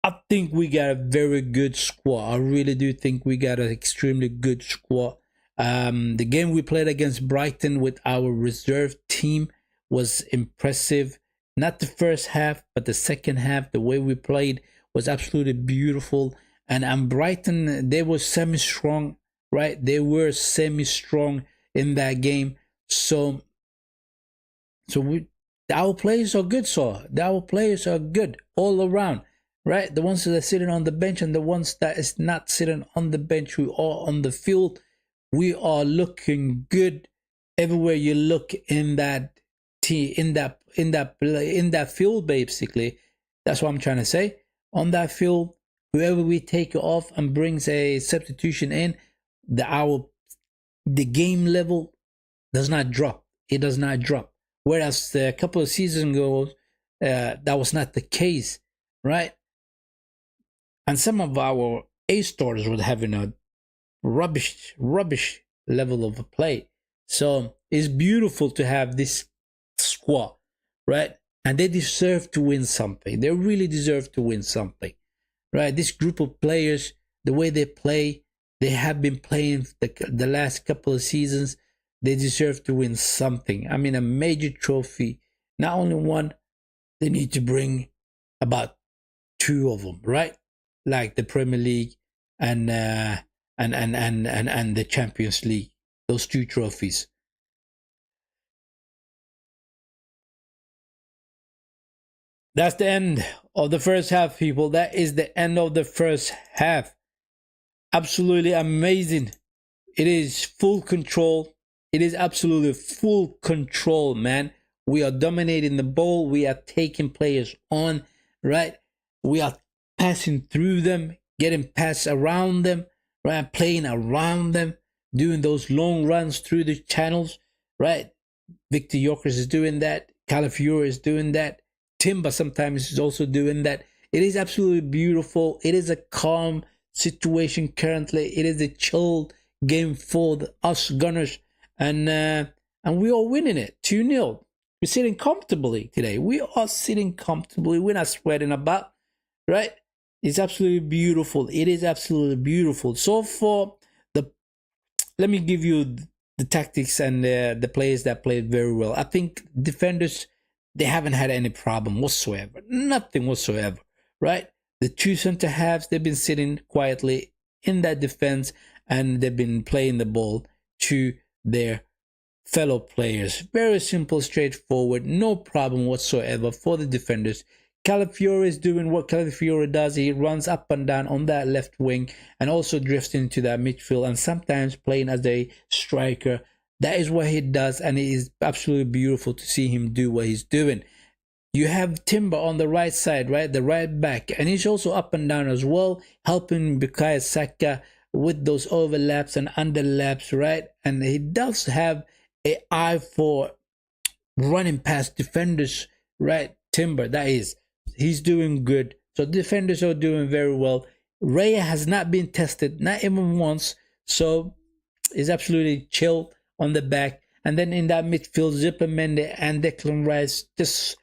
I think we got a very good squad. I really do think we got an extremely good squad. The game we played against Brighton with our reserve team was impressive. Not the first half, but the second half, the way we played was absolutely beautiful. And Brighton, they were semi-strong, right? They were semi-strong in that game. So our players are good, so our players are good all around, right? The ones that are sitting on the bench and the ones that is not sitting on the bench, who are on the field, we are looking good everywhere you look in that in that field. Basically, that's what I'm trying to say. On that field, whoever we take off and brings a substitution in, the game level does not drop. It does not drop. Whereas a couple of seasons ago, that was not the case, right? And some of our A starters were having a rubbish level of play. So it's beautiful to have this squad, right? And they deserve to win something. They really deserve to win something, right? This group of players, the way they play, they have been playing the last couple of seasons. They deserve to win something. I mean, a major trophy. Not only one, they need to bring about two of them, right? Like the Premier League and the Champions League. Those two trophies. That's the end of the first half, people. That is the end of the first half. Absolutely amazing. It is full control. It is absolutely full control, man. We are dominating the ball. We are taking players on, right? We are passing through them, getting passed around them, right? Playing around them, doing those long runs through the channels, right? Victor Gyökeres is doing that. Calafiore is doing that. Timber sometimes is also doing that. It is absolutely beautiful. It is a calm situation currently. It is a chill game for us Gunners, and we are winning it 2-0. We're sitting comfortably today. We are sitting comfortably. We're not sweating about, right? It's absolutely beautiful. It is absolutely beautiful. So let me give you the tactics and the players that played very well. I think defenders, they haven't had any problem whatsoever. Nothing whatsoever, right? The two center halves, they've been sitting quietly in that defense and they've been playing the ball to their fellow players. Very simple, straightforward, no problem whatsoever for the defenders. Calafiore is doing what Calafiore does. He runs up and down on that left wing and also drifts into that midfield and sometimes playing as a striker. That is what he does, and it is absolutely beautiful to see him do what he's doing. You have Timber on the right side, right? The right back, and he's also up and down as well, helping Bukayo Saka with those overlaps and underlaps, right? And he does have an eye for running past defenders, right? Timber, that is. He's doing good. So defenders are doing very well. Raya has not been tested, not even once. So he's absolutely chill on the back. And then in that midfield, Zupimendi and Declan Rice just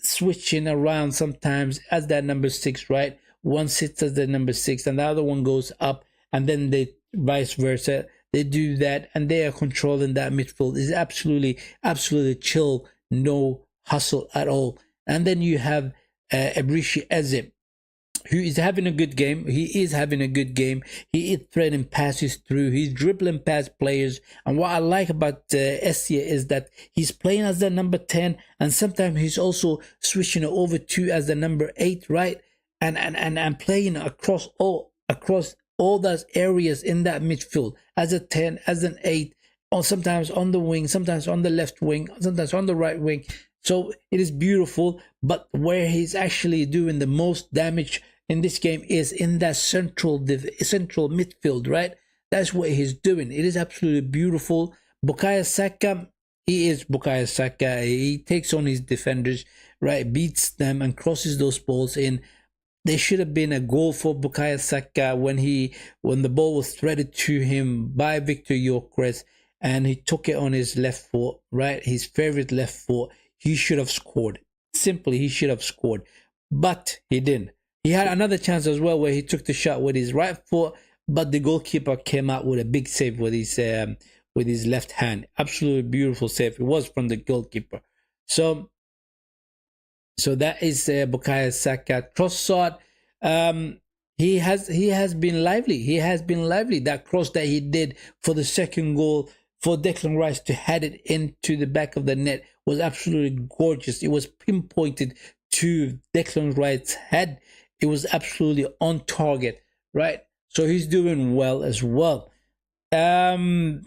switching around sometimes as that number 6, right? One sits as the number 6 and the other one goes up, and then they vice versa. They do that and they are controlling that midfield. It's absolutely chill, no hustle at all. And then you have Ebrishi Eze, who is having a good game. He is having a good game. He is threading passes through. He's dribbling past players. And what I like about Essia is that he's playing as the number 10, and sometimes he's also switching over to as the number 8, right? And playing across all those areas in that midfield as a 10, as an 8, or sometimes on the wing, sometimes on the left wing, sometimes on the right wing. So it is beautiful, but where he's actually doing the most damage in this game is in that central midfield, right? That's what he's doing. It is absolutely beautiful. Bukayo Saka, He is Bukayo Saka. He takes on his defenders, right? Beats them and crosses those balls in. There should have been a goal for Bukayo Saka when the ball was threaded to him by Victor Gyökeres and he took it on his left foot, right? His favorite left foot. He should have scored. Simply, he should have scored, but he didn't. He had another chance as well where he took the shot with his right foot, but the goalkeeper came out with a big save with his left hand. Absolutely beautiful save. It was from the goalkeeper. So that is Bukayo Saka. Trossard, he has been lively. He has been lively. That cross that he did for the second goal for Declan Rice to head it into the back of the net was absolutely gorgeous. It was pinpointed to Declan Rice's head. It was absolutely on target, right? So he's doing well as well. The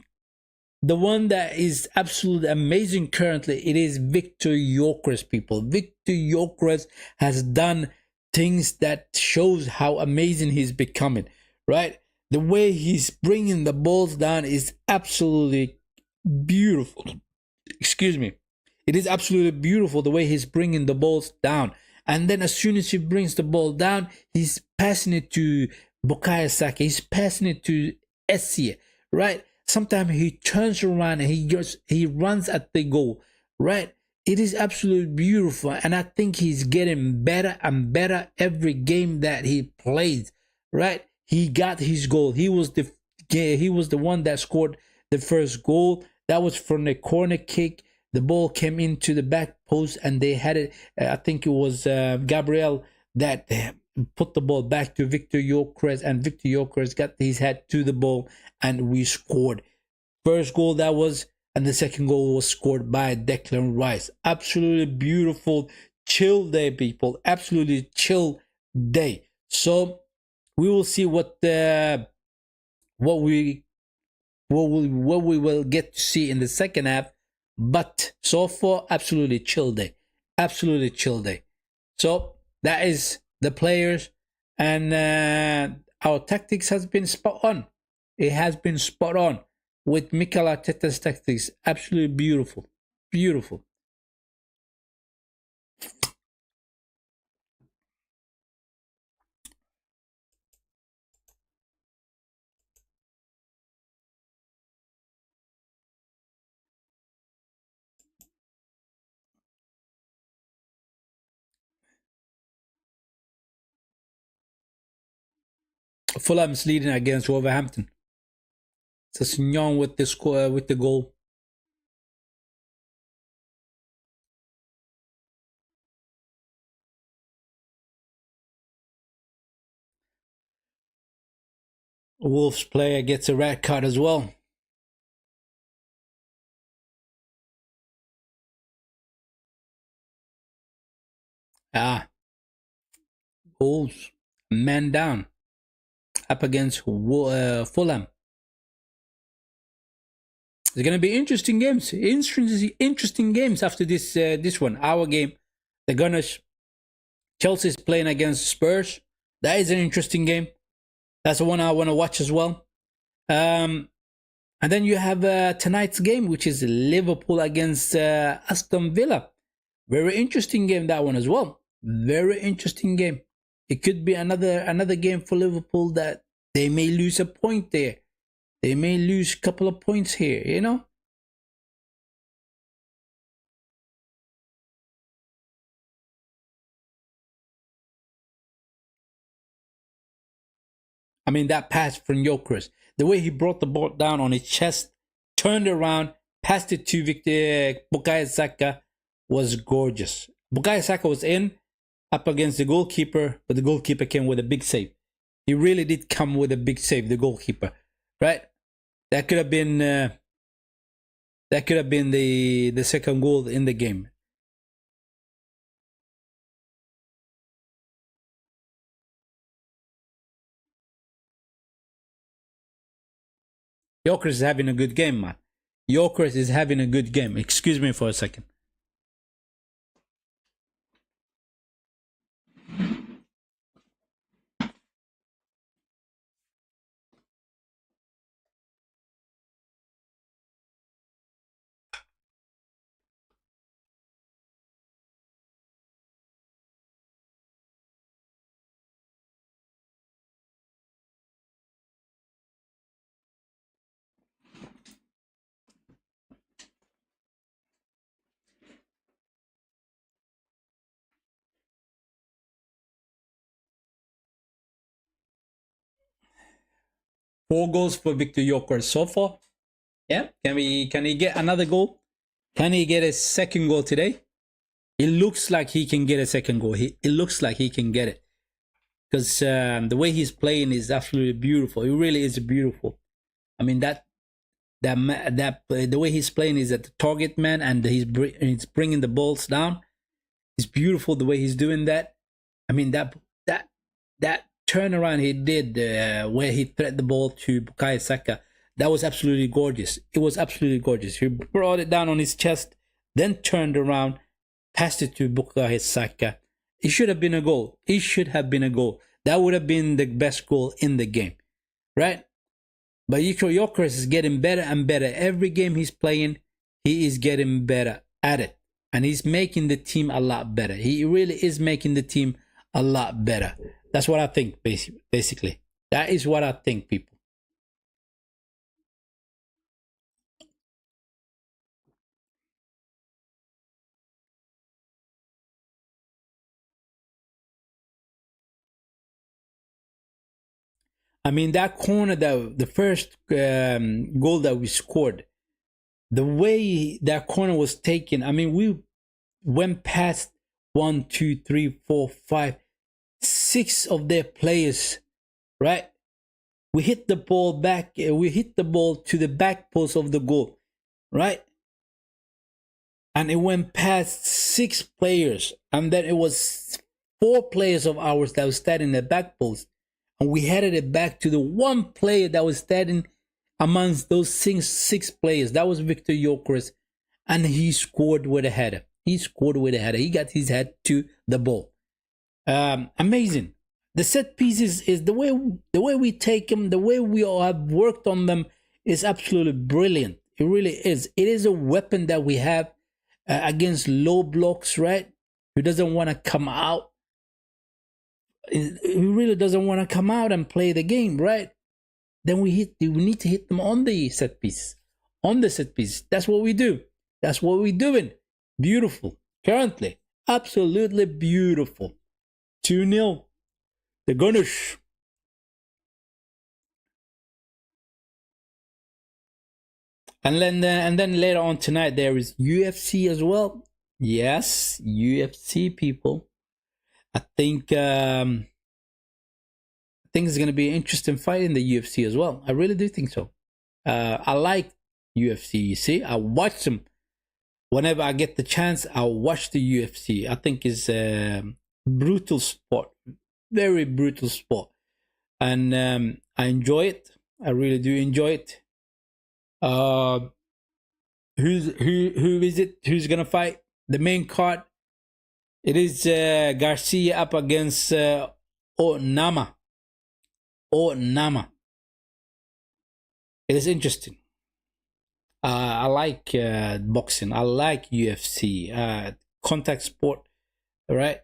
one that is absolutely amazing currently, it is Victor Gyökeres, people. Victor Gyökeres has done things that shows how amazing he's becoming, right? The way he's bringing the balls down is absolutely beautiful. Excuse me. It is absolutely beautiful the way he's bringing the balls down. And then as soon as he brings the ball down, he's passing it to Bukayo Saka. He's passing it to Essie, right? Sometimes he turns around and he runs at the goal, right? It is absolutely beautiful, and I think he's getting better and better every game that he plays, right? He got his goal. He was the one that scored the first goal. That was from the corner kick. The ball came into the back post, and they had it. I think it was Gabriel that put the ball back to Victor Gyökeres, and Victor Gyökeres got his head to the ball, and we scored. First goal that was, and the second goal was scored by Declan Rice. Absolutely beautiful, chill day, people. Absolutely chill day. So we will see what we will get to see in the second half. But so far, absolutely chill day. Absolutely chill day. So that is the players, and our tactics has been spot on. It has been spot on with Mikel Arteta's tactics. Absolutely beautiful. Beautiful. Fulham's leading against Wolverhampton. Sessignon with the score with the goal. Wolves player gets a red card as well. Wolves man down up against Fulham. It's gonna be interesting games. Interesting games after this one. Our game, the Gunners. Chelsea's playing against Spurs. That is an interesting game. That's the one I want to watch as well. And then you have tonight's game, which is Liverpool against Aston Villa. Very interesting game, that one as well. Very interesting game. It could be another game for Liverpool that they may lose a point there. They may lose a couple of points here, you know? I mean, that pass from Gyökeres, the way he brought the ball down on his chest, turned around, passed it to Bukayo Saka was gorgeous. Bukayo Saka was in, up against the goalkeeper, but the goalkeeper came with a big save. He really did come with a big save, the goalkeeper, right? That could have been the second goal in the game. Gyökeres is having a good game, man. Gyökeres is having a good game. Excuse me for a second. 4 goals for Victor Gyökeres so far. Yeah, can he get another goal? Can he get a second goal today? It looks like he can get a second goal. It looks like he can get it because the way he's playing is absolutely beautiful. It really is beautiful. I mean the way he's playing is at the target man, and he's bringing the balls down. It's beautiful the way he's doing that. I mean that turnaround he did where he threaded the ball to Bukayo Saka, that was absolutely gorgeous. It was absolutely gorgeous. He brought it down on his chest, then turned around, passed it to Bukayo Saka. It should have been a goal. It should have been a goal. That would have been the best goal in the game, right? But Gyökeres is getting better and better. Every game he's playing, he is getting better at it. And he's making the team a lot better. He really is making the team a lot better. That's what I think, basically. That is what I think, people. I mean, that corner, the first goal that we scored, the way that corner was taken, I mean, we went past 1, 2, 3, 4, 5, 6 of their players, right? We hit the ball back. We hit the ball to the back post of the goal, right? And it went past 6 players, and then it was 4 players of ours that was standing in the back post, and we headed it back to the one player that was standing amongst those 6 players. That was Victor Gyökeres, and he scored with a header. He scored with a header. He got his head to the ball. Amazing. The set pieces is the way we take them, the way we all have worked on them is absolutely brilliant. It really is. It is a weapon that we have against low blocks, right? Who doesn't want to come out. Who really doesn't want to come out and play the game, right? Then we need to hit them on the set piece. On the set piece. That's what we do. That's what we're doing. Beautiful. Currently. Absolutely beautiful. 2-0. The Gunners. And then later on tonight there is UFC as well. Yes, UFC, people. I think it's going to be an interesting fight in the UFC as well. I really do think so. I like UFC. You see, I watch them whenever I get the chance. I'll watch the UFC. I think it's a brutal sport, very brutal sport, and I enjoy it. I really do enjoy it. Who is it? Who's gonna fight? The main card. It is Garcia up against Onama. Onama. It is interesting. I like boxing. I like UFC. Contact sport, right?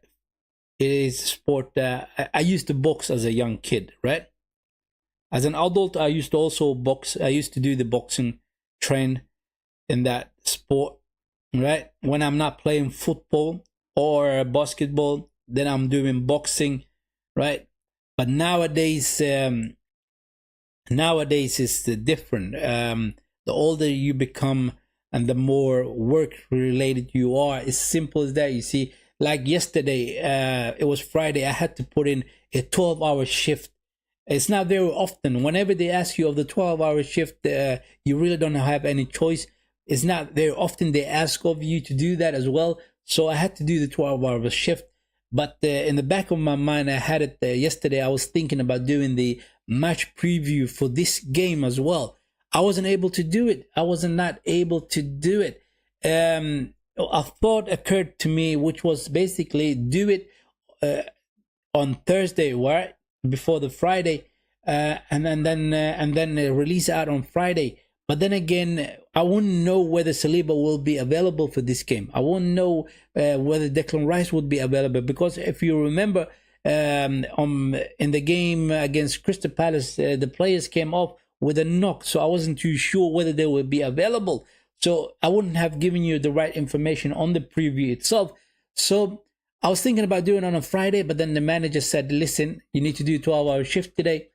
It is a sport that I used to box as a young kid, right? As an adult, I used to also box. I used to do the boxing trend in that sport, right? When I'm not playing football or basketball, then I'm doing boxing, right? But nowadays it's different. The older you become and the more work related you are, it's simple as that. You see, like yesterday, it was Friday. I had to put in a 12-hour shift. It's not very often. Whenever they ask you of the 12-hour shift, you really don't have any choice. It's not very often they ask of you to do that as well. So I had to do the 12-hour shift. But in the back of my mind, I had it yesterday. I was thinking about doing the match preview for this game as well. I wasn't able to do it. I was not able to do it. A thought occurred to me, which was basically do it on Thursday, right? Before the Friday, and then release out on Friday. But then again, I wouldn't know whether Saliba will be available for this game. I won't know whether Declan Rice would be available, because if you remember, in the game against Crystal Palace, the players came off with a knock, so I wasn't too sure whether they would be available. So I wouldn't have given you the right information on the preview itself. So I was thinking about doing it on a Friday, but then the manager said, listen, you need to do a 12-hour shift today.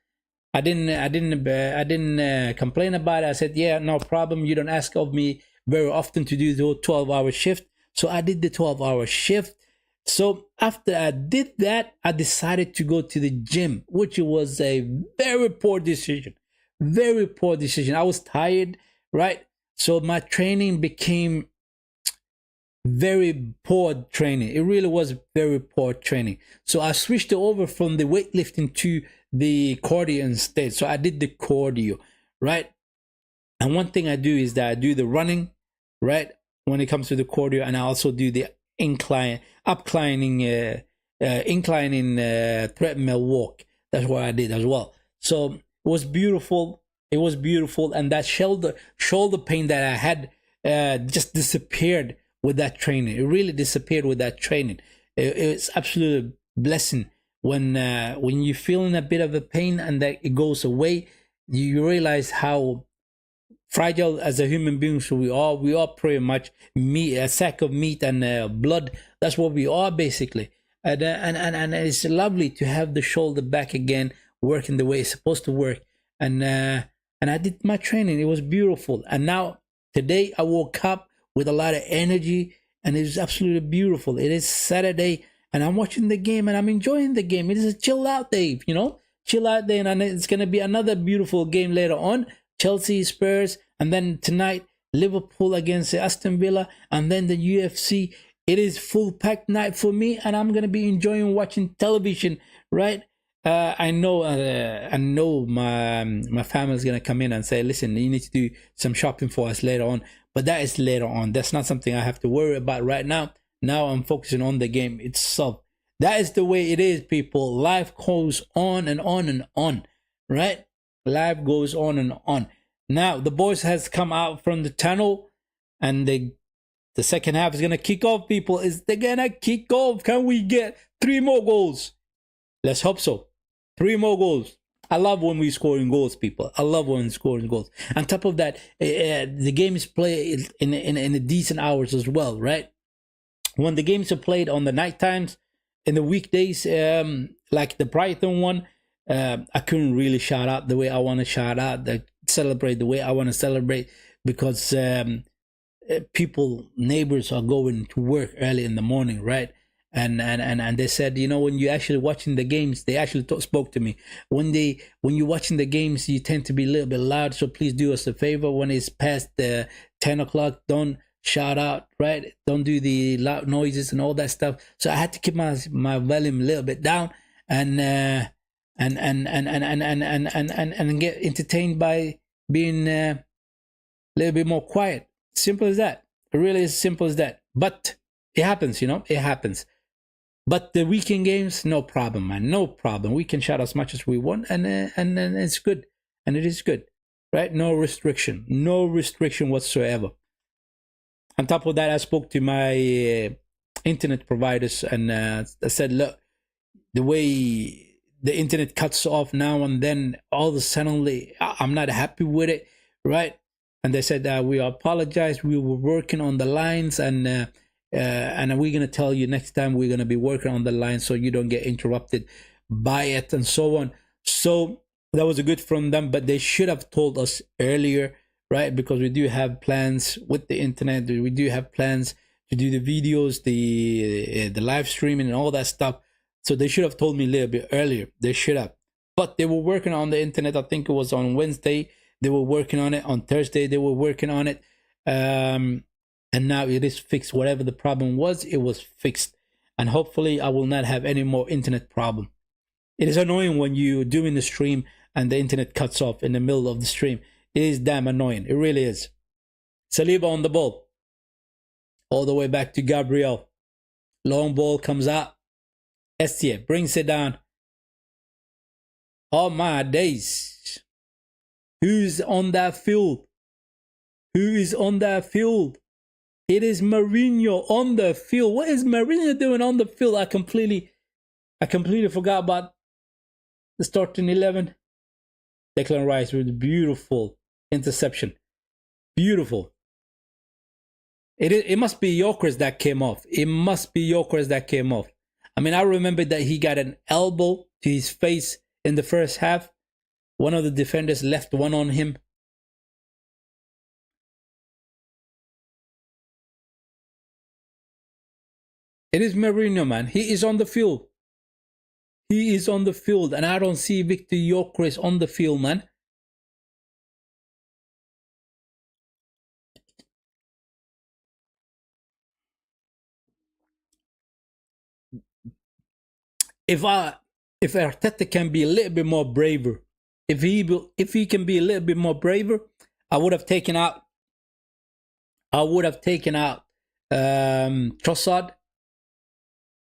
I didn't complain about it. I said, yeah, no problem. You don't ask of me very often to do the 12-hour shift. So I did the 12-hour shift. So after I did that, I decided to go to the gym, which was a very poor decision. Very poor decision. I was tired, right? So my training became very poor training. It really was very poor training. So I switched over from the weightlifting to the cardio instead. So I did the cardio, right? And one thing I do is that I do the running, right? When it comes to the cardio, and I also do the inclining treadmill walk. That's what I did as well. So it was beautiful. It was beautiful, and that shoulder pain that I had just disappeared with that training. It really disappeared with that training. It's absolutely a blessing when you're feeling a bit of a pain and that it goes away. You realize how fragile as a human beings we are pretty much meat, a sack of meat and blood. That's what we are basically. And it's lovely to have the shoulder back again, working the way it's supposed to work. And I did my training. It was beautiful. And now today I woke up with a lot of energy, and it is absolutely beautiful. It is Saturday, and I'm watching the game, and I'm enjoying the game. It is a chill out day, chill out day, and it's gonna be another beautiful game later on. Chelsea, Spurs, and then tonight Liverpool against Aston Villa, and then the UFC. It is full packed night for me, and I'm gonna be enjoying watching television, right? I know my family's gonna come in and say, listen, you need to do some shopping for us later on, but that is later on. That's not something I have to worry about right now. Now I'm focusing on the game itself. That is the way it is, people. Life goes on and on and on, right? Life goes on and on. Now the boys has come out from the tunnel, and the second half is gonna kick off, people. They're gonna kick off. Can we get 3 more goals? Let's hope so. 3 more goals. I love when we scoring goals, people. I love when scoring goals. On top of that, the game is played in the decent hours as well, right? When the games are played on the night times, in the weekdays, like the Brighton one, I couldn't really shout out the way I want to shout out, celebrate the way I want to celebrate, because neighbors are going to work early in the morning, right? And they said, when you're actually watching the games, they actually spoke to me. When you're watching the games, you tend to be a little bit loud. So please do us a favor. When it's past the 10 o'clock, don't shout out, right? Don't do the loud noises and all that stuff. So I had to keep my volume a little bit down and get entertained by being a little bit more quiet. Simple as that. It really is simple as that. But it happens, it happens. But the weekend games, no problem, man, no problem. We can shout as much as we want, and it's good, and it is good, right? No restriction whatsoever. On top of that, I spoke to my internet providers, and I said, look, the way the internet cuts off now and then, all of a sudden, I'm not happy with it, right? And they said, we apologize. We were working on the lines, and we're going to tell you next time we're going to be working on the line so you don't get interrupted by it and so on. So that was a good from them, but they should have told us earlier, right? Because we do have plans with the internet. We do have plans to do the videos, the live streaming and all that stuff. So they should have told me a little bit earlier. They should have. But they were working on the internet. I think it was on Wednesday. They were working on it. On Thursday, they were working on it. And now it is fixed. Whatever the problem was, it was fixed. And hopefully I will not have any more internet problem. It is annoying when you're doing the stream and the internet cuts off in the middle of the stream. It is damn annoying. It really is. Saliba on the ball. All the way back to Gabriel. Long ball comes out. Estie brings it down. Oh my days. Who's on that field? Who is on that field? It is Mourinho on the field. What is Mourinho doing on the field? I completely forgot about the starting 11. Declan Rice with a beautiful interception. Beautiful. It must be Yokers that came off. It must be Yokers that came off. I mean, I remember that he got an elbow to his face in the first half. One of the defenders left one on him. It is Marino, man. He is on the field. He is on the field, and I don't see Victor Gyökeres on the field, man. If Arteta can be a little bit more braver, if he can be a little bit more braver, I would have taken out Trossard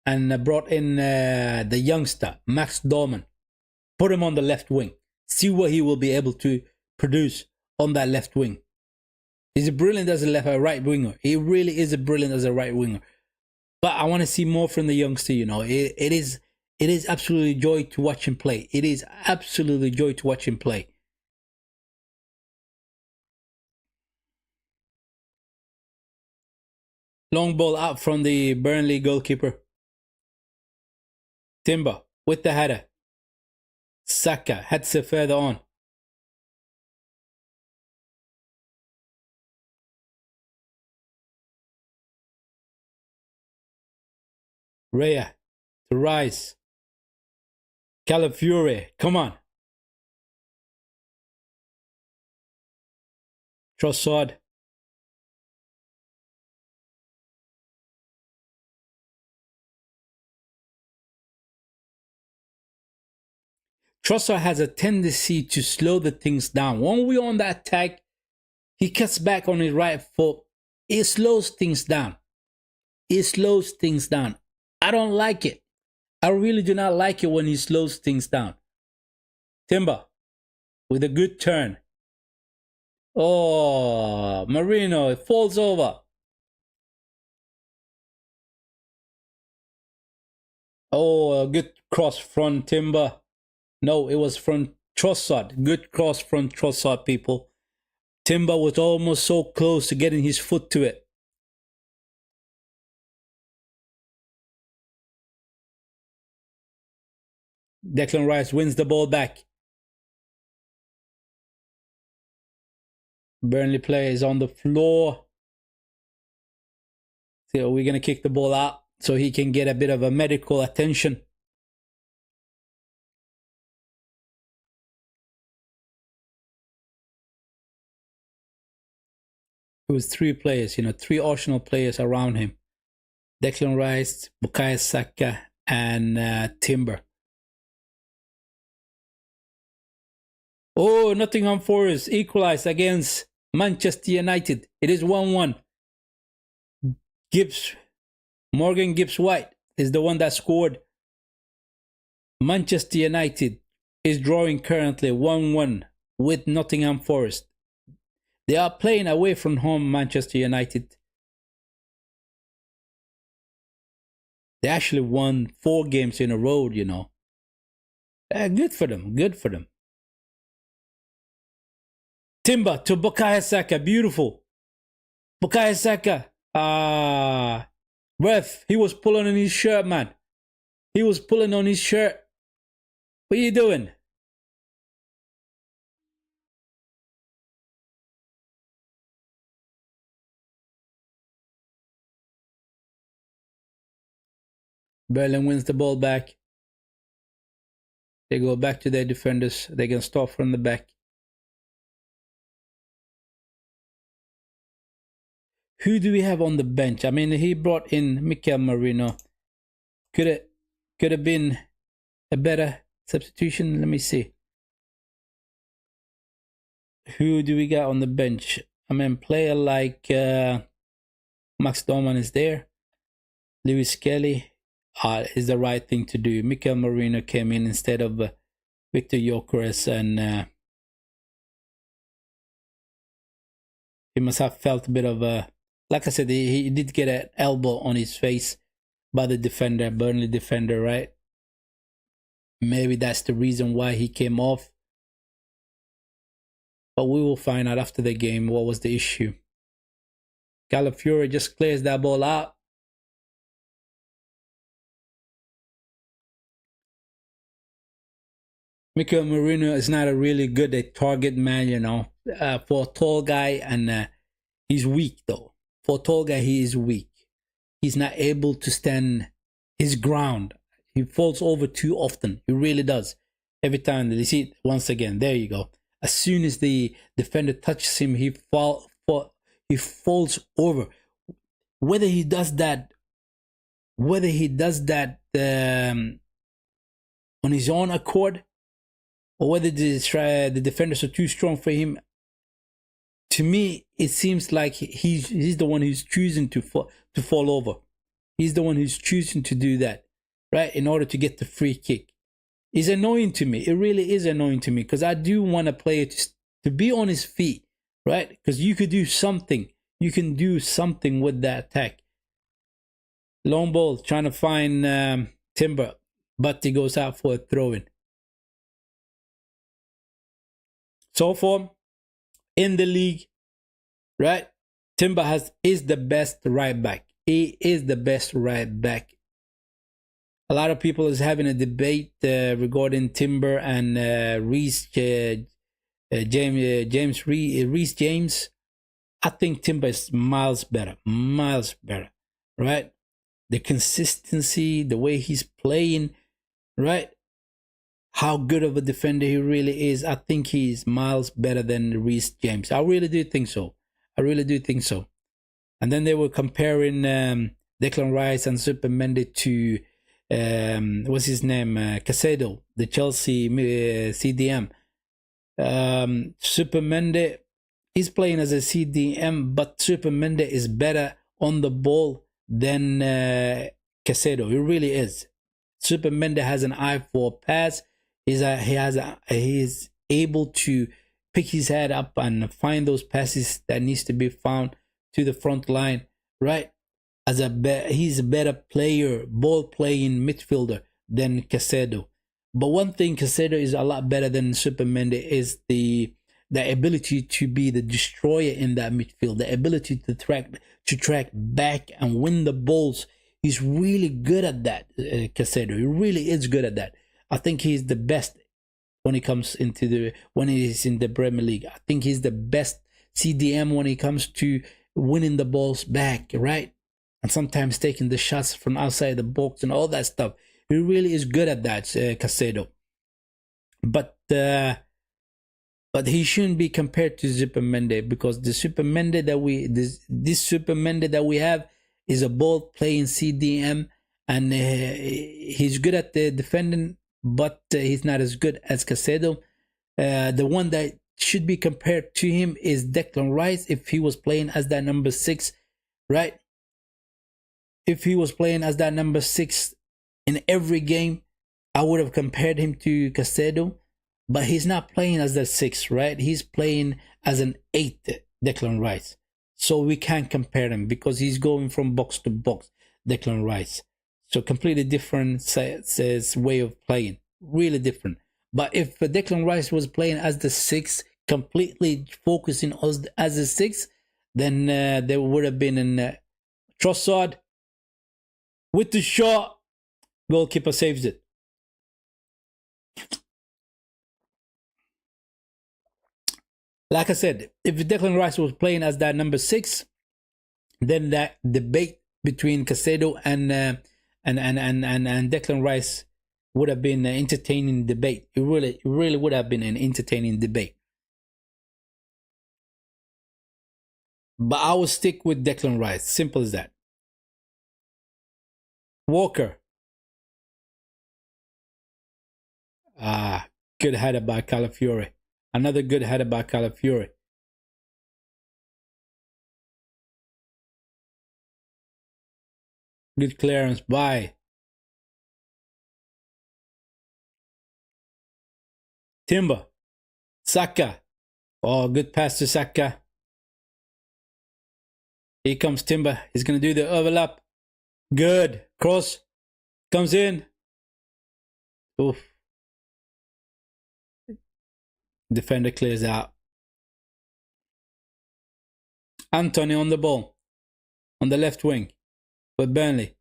and brought in the youngster Max Dorman. Put him on the left wing. See what he will be able to produce on that left wing. He's brilliant as a right winger. He really is brilliant as a right winger. But I want to see more from the youngster. You know, it is absolutely joy to watch him play. It is absolutely joy to watch him play. Long ball out from the Burnley goalkeeper. Timber with the header. Saka heads it further on. Raya to Rice. Calafiore, come on. Trossard. Trossard has a tendency to slow the things down. When we're on that attack, he cuts back on his right foot. It slows things down. It slows things down. I don't like it. I really do not like it when he slows things down. Timber with a good turn. Oh, Marino, it falls over. Oh, a good cross from Timber. No, it was from Trossard. Good cross from Trossard, people. Timber was almost so close to getting his foot to it. Declan Rice wins the ball back. Burnley player is on the floor. So we're going to kick the ball out so he can get a bit of a medical attention. It was three players, three Arsenal players around him. Declan Rice, Bukayo Saka, and Timber. Oh, Nottingham Forest equalized against Manchester United. It is 1-1. Morgan Gibbs-White is the one that scored. Manchester United is drawing currently 1-1 with Nottingham Forest. They are playing away from home, Manchester United. They actually won 4 games in a row, Good for them, good for them. Timber to Bukayo Saka, beautiful. Bukayo Saka, ref, he was pulling on his shirt, man. He was pulling on his shirt. What are you doing? Berlin wins the ball back. They go back to their defenders. They can start from the back. Who do we have on the bench? I mean, he brought in Mikel Marino. Could have been a better substitution. Let me see. Who do we got on the bench? I mean, player like Max Dorman is there. Lewis Kelly is the right thing to do. Mikel Marino came in instead of Victor Gyökeres, and he must have felt a bit of a... Like I said, he did get an elbow on his face by the defender, Burnley defender, right? Maybe that's the reason why he came off. But we will find out after the game what was the issue. Calafiore just clears that ball out. Mikel Merino is not a really good at target man, you know. For a tall guy, and he's weak though. For a tall guy, he is weak. He's not able to stand his ground. He falls over too often. He really does. Every time that you see it, once again, there you go. As soon as the defender touches him, he falls over. Whether he does that on his own accord, or whether the defenders are too strong for him, to me it seems like he's the one who's choosing to fall over. He's the one who's choosing to do that, right, in order to get the free kick. It's annoying to me. It really is annoying to me, because I do want a player to be on his feet, right? Because you could do something. You can do something with that attack. Long ball, trying to find Timber, but he goes out for a throw-in. So far in the league, right, Timber is the best right back. He is the best right back. A lot of people is having a debate regarding Timber and Reece James. I think Timber is miles better, right? The consistency, the way he's playing, right? How good of a defender he really is. I think he's miles better than Reece James. I really do think so. And then they were comparing Declan Rice and Super Mendy to what's his name, Caicedo, the Chelsea CDM. Super Mendy, he's playing as a CDM, but Super Mendy is better on the ball than Caicedo. He really is. Super Mendy has an eye for pass. He's able to pick his head up and find those passes that needs to be found to the front line, right? He's a better player, ball playing midfielder than Caicedo. But one thing Caicedo is a lot better than Super Mendy is the ability to be the destroyer in that midfield, the ability to track back and win the balls. He's really good at that, Caicedo. He really is good at that. I think he's the best when he comes when he's in the Premier League. I think he's the best CDM when it comes to winning the balls back, right? And sometimes taking the shots from outside the box and all that stuff. He really is good at that, Caicedo. But he shouldn't be compared to Super Mendy, because the Super Mendy this Super Mendy that we have is a ball playing CDM, and he's good at the defending, but he's not as good as Caicedo. The one that should be compared to him is Declan Rice, if he was playing as that number 6, right? If he was playing as that number 6 in every game, I would have compared him to Caicedo, but he's not playing as that 6, right? He's playing as an 8, Declan Rice. So we can't compare them because he's going from box to box, Declan Rice. So completely different way of playing, really different. But if Declan Rice was playing as the 6, completely focusing as a 6, then there would have been an Trossard with the shot, goalkeeper saves it. Like I said, if Declan Rice was playing as that number 6, then that debate between Caicedo and Declan Rice would have been an entertaining debate. It really would have been an entertaining debate. But I will stick with Declan Rice. Simple as that. Walker. Good header by Calafiore. Another good header by Calafiore. Good clearance by Timber. Saka. Oh, good pass to Saka. Here comes Timber. He's going to do the overlap. Good. Cross. Comes in. Oof. Defender clears out. Anthony on the ball. On the left wing. For Burnley.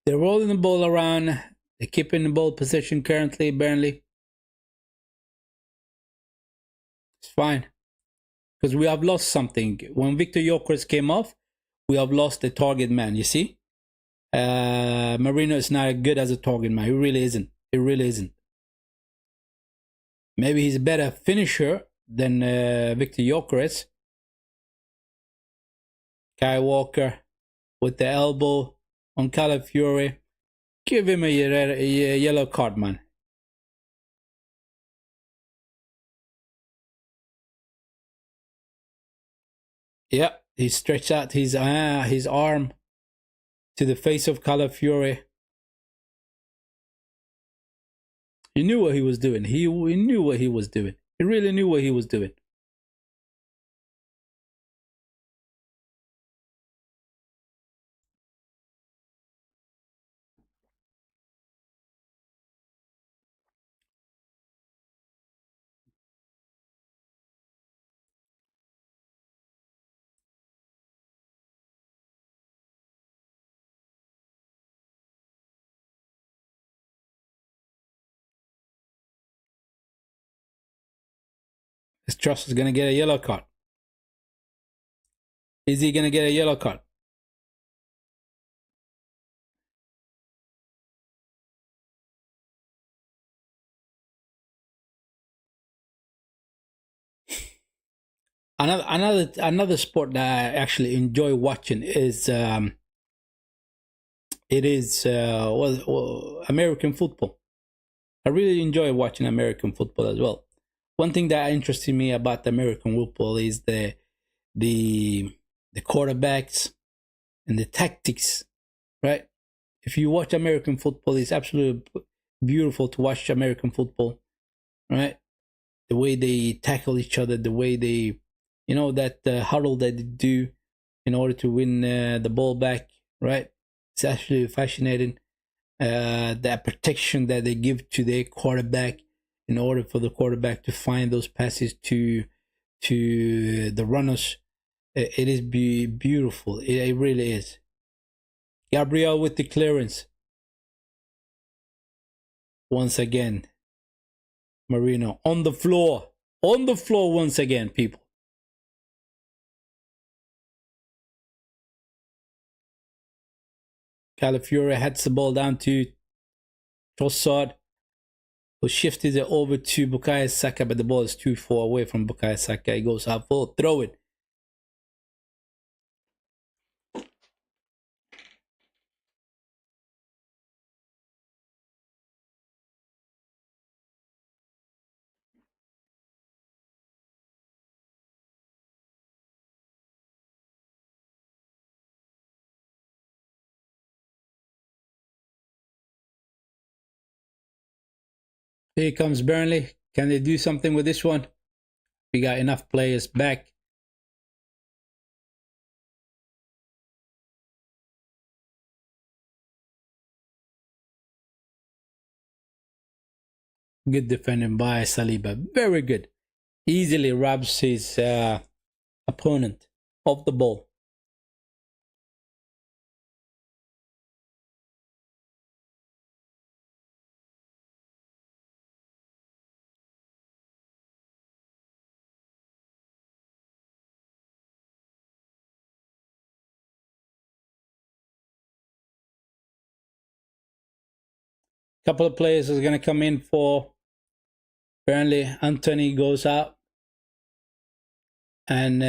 They're rolling the ball around. They're keeping the ball possession currently, Burnley. It's fine. Because we have lost something. When Victor Gyökeres came off, we have lost the target man, you see? Marino is not good as a target man. He really isn't. He really isn't. Maybe he's a better finisher than Victor Gyökeres. Kai Walker with the elbow on Calafiore. Give him a yellow card, man. Yeah, he stretched out his arm to the face of Calafiore. He knew what he was doing. He knew what he was doing. He really knew what he was doing. This Truss is going to get a yellow card. Is he going to get a yellow card? Another sport that I actually enjoy watching is American football. I really enjoy watching American football as well. One thing that interested me about American football is the quarterbacks and the tactics, right? If you watch American football, it's absolutely beautiful to watch American football, right? The way they tackle each other, the way they, that huddle that they do in order to win the ball back, right? It's actually fascinating. That protection that they give to their quarterback in order for the quarterback to find those passes to the runners. It is beautiful. It really is. Gabriel with the clearance. Once again, Marino on the floor. On the floor once again, people. Calafiore heads the ball down to Trossard, who shifted it over to Bukayo Saka, but the ball is too far away from Bukayo Saka. He goes half full, throw it. Here comes Burnley. Can they do something with this one? We got enough players back. Good defending by Saliba. Very good. Easily robs his opponent of the ball. Couple of players are going to come in for Burnley. Anthony goes out. And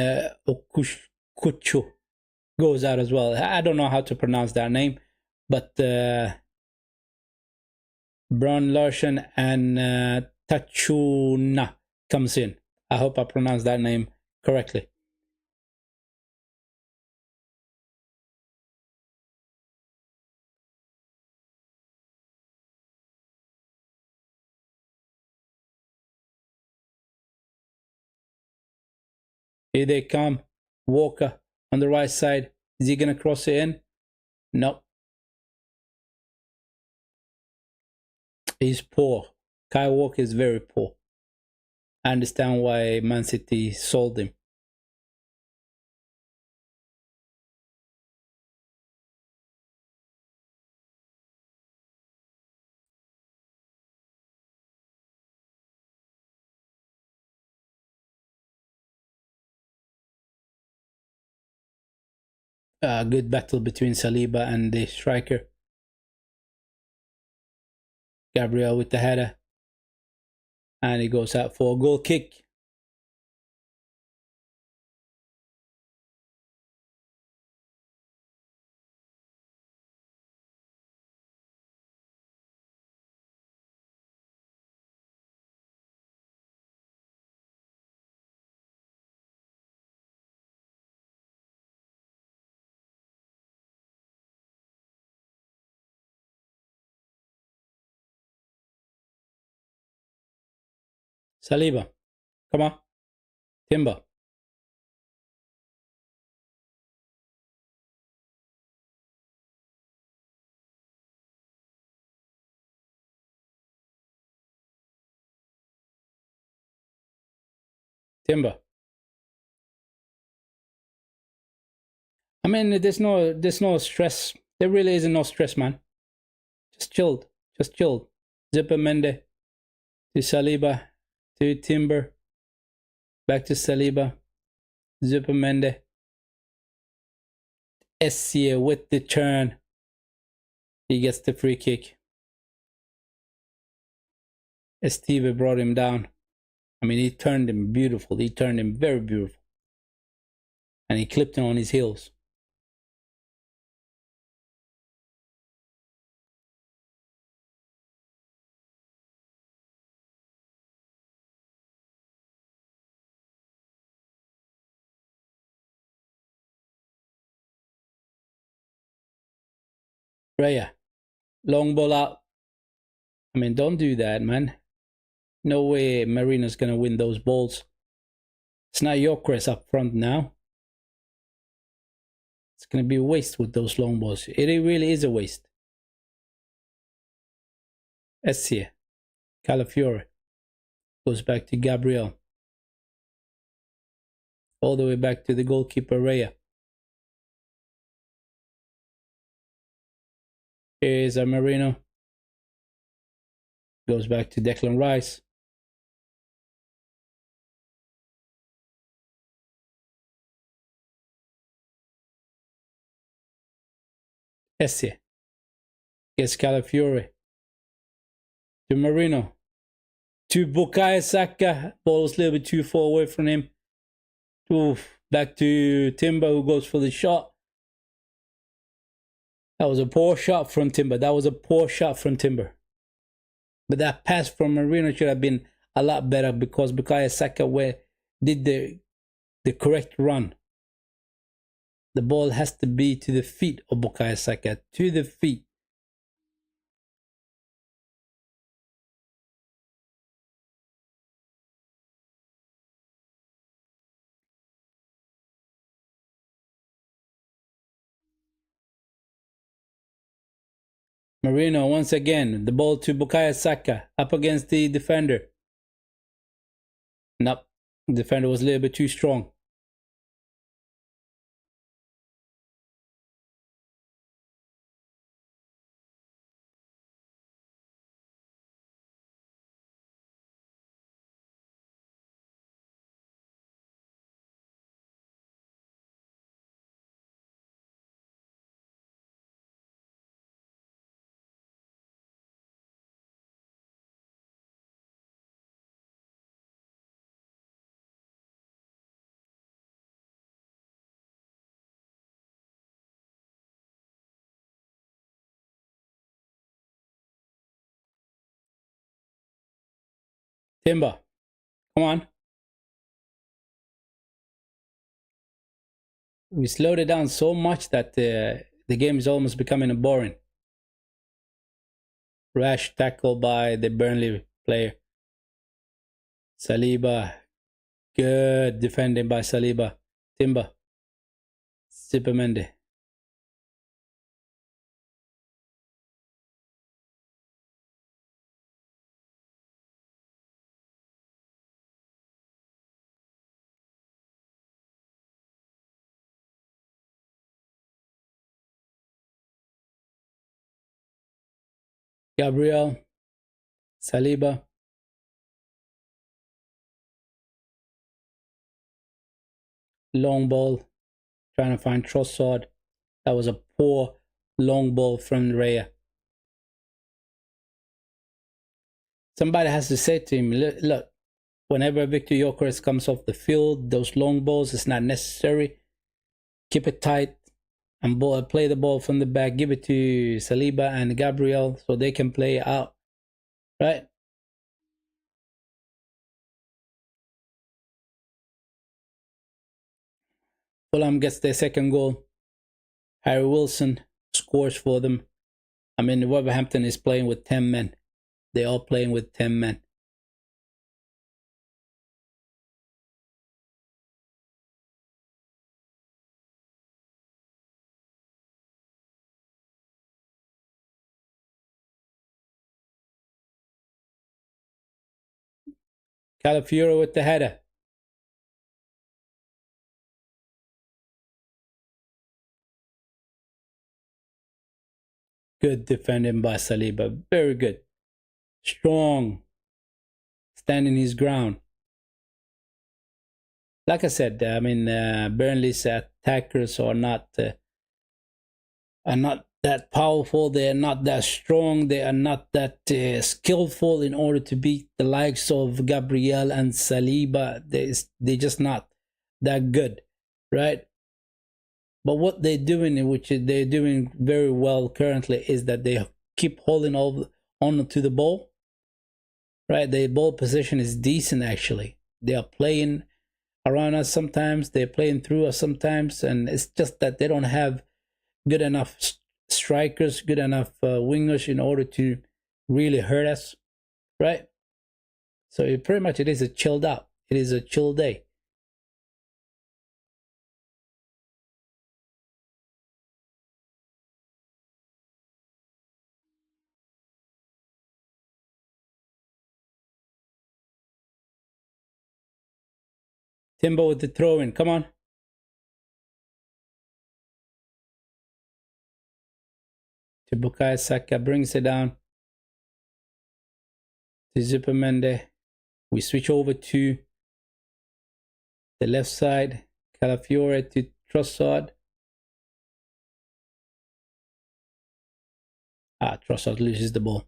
Okuchu goes out as well. I don't know how to pronounce that name. But Bron Larsen and Tachuna comes in. I hope I pronounced that name correctly. Here they come. Walker on the right side. Is he going to cross it in? No. He's poor. Kai Walker is very poor. I understand why Man City sold him. Good battle between Saliba and the striker. Gabriel with the header. And he goes out for a goal kick. Saliba. Come on. Timber. Timber. I mean, there's no stress. There really isn't no stress, man. Just chilled. Just chilled. Zipper Mende to Saliba to Timber. Back to Saliba. Zipper Mende. Essie with the turn. He gets the free kick. Esteve brought him down. I mean, he turned him beautiful. He turned him very beautiful. And he clipped him on his heels. Raya. Long ball out. I mean, don't do that, man. No way Marino's going to win those balls. It's not your crest up front now. It's going to be a waste with those long balls. It really is a waste. Essie. Calafiore. Goes back to Gabriel. All the way back to the goalkeeper, Raya. Here's a Marino. Goes back to Declan Rice. Essie. Gets Calafiore. To Marino. To Bukayo Saka. Ball was a little bit too far away from him. Back to Timber, who goes for the shot. That was a poor shot from Timber. But that pass from Marino should have been a lot better because Bukayo Saka did the correct run. The ball has to be to the feet of Bukayo Saka. To the feet. Marino once again. The ball to Bukayo Saka. Up against the defender. Nope. The defender was a little bit too strong. Timber. Come on. We slowed it down so much that the game is almost becoming boring. Rash tackle by the Burnley player. Saliba. Good defending by Saliba. Timber. Supermendi. Gabriel. Saliba. Long ball. Trying to find Trossard. That was a poor long ball from Raya. Somebody has to say to him, look, whenever Victor Gyökeres comes off the field, those long balls, it's not necessary. Keep it tight and play the ball from the back. Give it to Saliba and Gabriel so they can play out, right? Fulham gets their second goal. Harry Wilson scores for them. I mean, Wolverhampton is playing with 10 men. They're all playing with 10 men. Calafiore with the header. Good defending by Saliba. Very good. Strong. Standing his ground. Like I said, I mean, Burnley's attackers are not that powerful. They are not that strong. They are not that skillful in order to beat the likes of Gabriel and Saliba. They're just not that good, right? But what they're doing, which they're doing very well currently, is that they keep holding on to the ball, right? The ball position is decent, actually. They are playing around us sometimes. They're playing through us sometimes. And it's just that they don't have good enough strikers, good enough wingers in order to really hurt us, right? So pretty much it is a chilled out. It is a chill day. Timber with the throw in. Come on. To Bukayo Saka brings it down to Zupermende. We switch over to the left side. Calafiore to Trossard. Trossard loses the ball.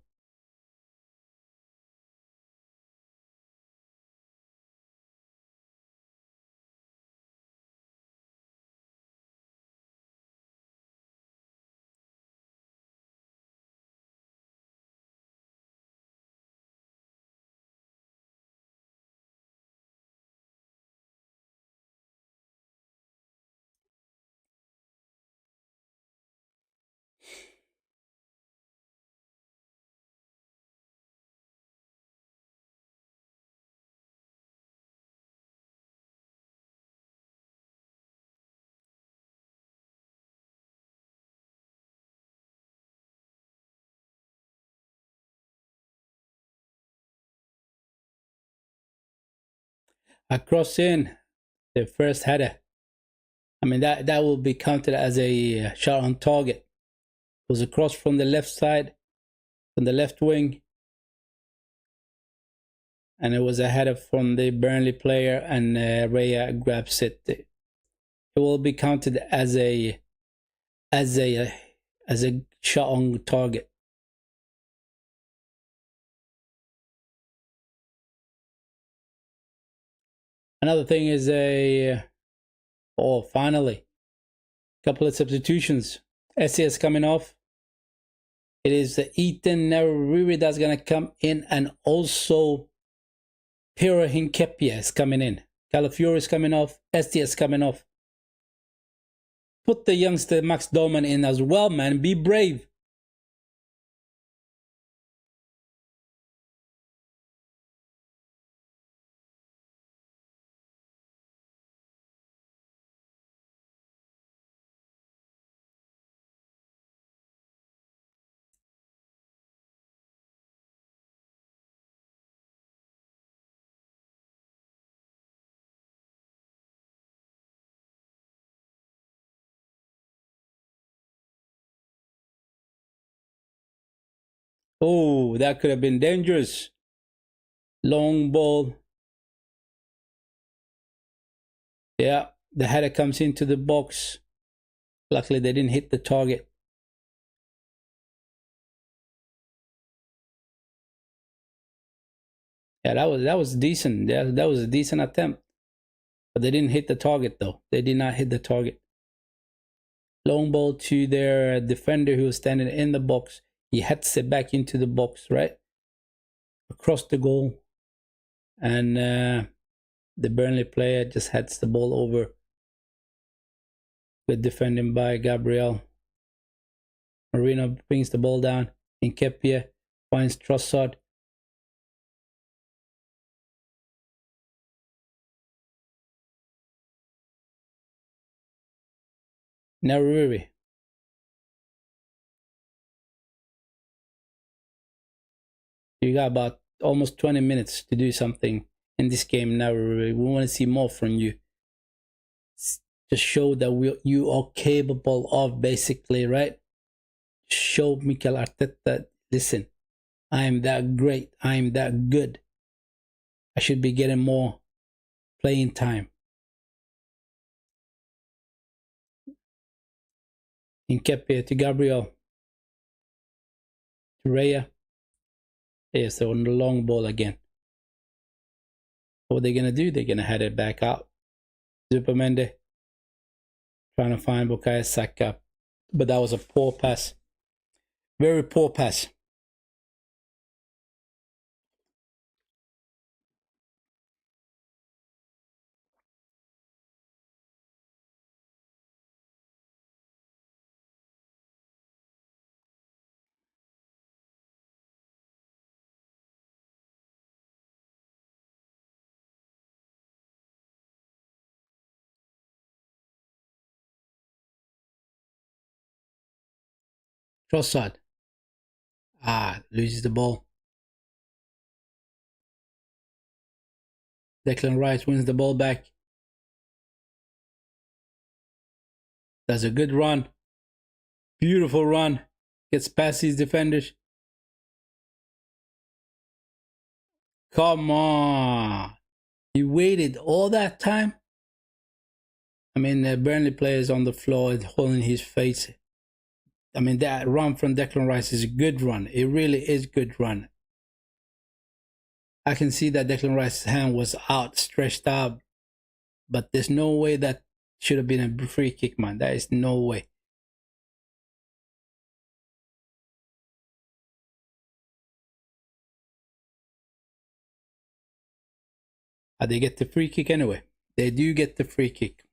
A cross in, the first header. I mean, that will be counted as a shot on target. It was a cross from the left side, from the left wing. And it was a header from the Burnley player, and Raya grabs it. It will be counted as a shot on target. Another thing is finally, couple of substitutions. SCS coming off. It is Ethan Naruri that's gonna come in, and also Pero Hinkepia is coming in. Calafiore is coming off. STS coming off. Put the youngster Max Doman in as well, man. Be brave. Oh, that could have been dangerous. Long ball. Yeah, the header comes into the box. Luckily, they didn't hit the target. Yeah, that was decent. Yeah, that was a decent attempt. But they didn't hit the target, though. They did not hit the target. Long ball to their defender who was standing in the box. He heads it back into the box, right? Across the goal. And the Burnley player just heads the ball over. Good defending by Gabriel. Marino brings the ball down. Nketiah finds Trossard. Naruri. You got about almost 20 minutes to do something in this game, Naruri. We want to see more from you. Just show that you are capable of, basically, right? Show Mikel Arteta, listen, I am that great. I am that good. I should be getting more playing time. Nketiah to Gabriel. To Raya. Yes, they're on the long ball again. What are they going to do? They're going to head it back out. Zubimendi trying to find Bukayo Saka. But that was a poor pass. Very poor pass. Trossard. Loses the ball. Declan Rice wins the ball back. Does a good run. Beautiful run. Gets past his defenders. Come on. He waited all that time. I mean, the Burnley player is on the floor holding his face. I mean, that run from Declan Rice is a good run. It really is a good run. I can see that Declan Rice's hand was out, stretched out. But there's no way that should have been a free kick, man. There is no way. They get the free kick anyway. They do get the free kick.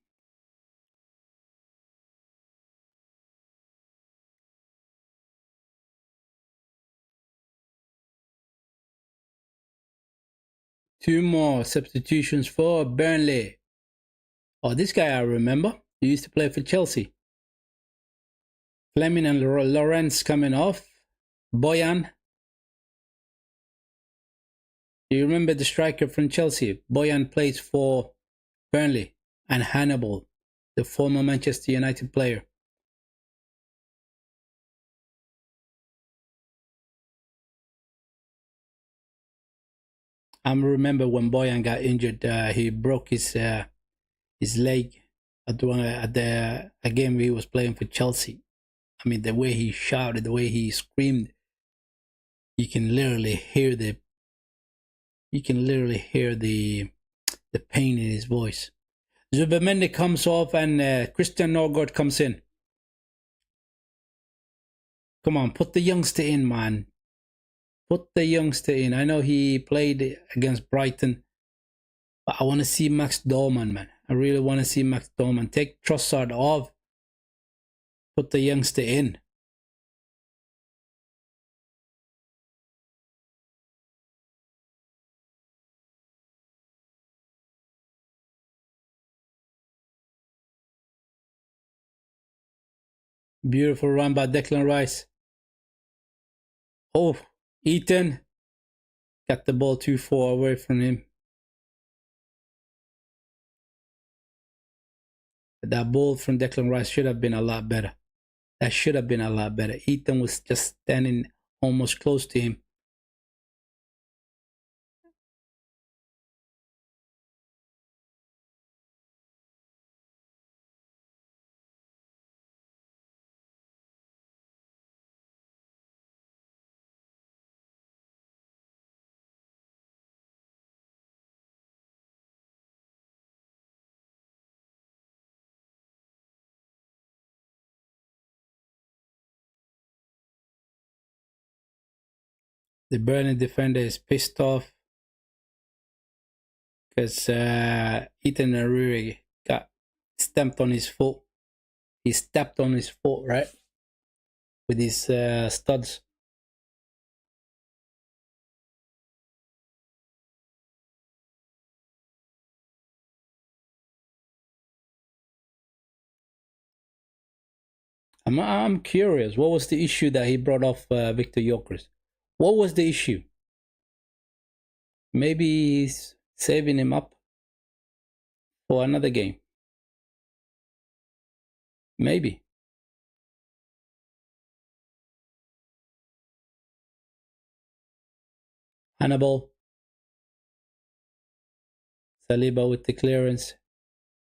Two more substitutions for Burnley. Oh, this guy I remember. He used to play for Chelsea. Fleming and Lawrence coming off. Boyan. Do you remember the striker from Chelsea? Boyan plays for Burnley. And Hannibal, the former Manchester United player. I remember when Boyan got injured, he broke his leg at a game he was playing for Chelsea. I mean, the way he shouted, the way he screamed, you can literally hear the pain in his voice. Zubimendi comes off and Christian Norgård comes in. Come on, put the youngster in, man. Put the youngster in. I know he played against Brighton, but I want to see Max Dorman, man. I really want to see Max Dorman. Take Trossard off. Put the youngster in. Beautiful run by Declan Rice. Oh, Ethan got the ball too far away from him. That ball from Declan Rice should have been a lot better. That should have been a lot better. Ethan was just standing almost close to him. The Burnley defender is pissed off because Ethan Aruri got stamped on his foot. He stepped on his foot, right? With his studs. I'm curious. What was the issue that he brought off Victor Gyökeres? What was the issue? Maybe he's saving him up for another game. Maybe. Hannibal. Saliba with the clearance.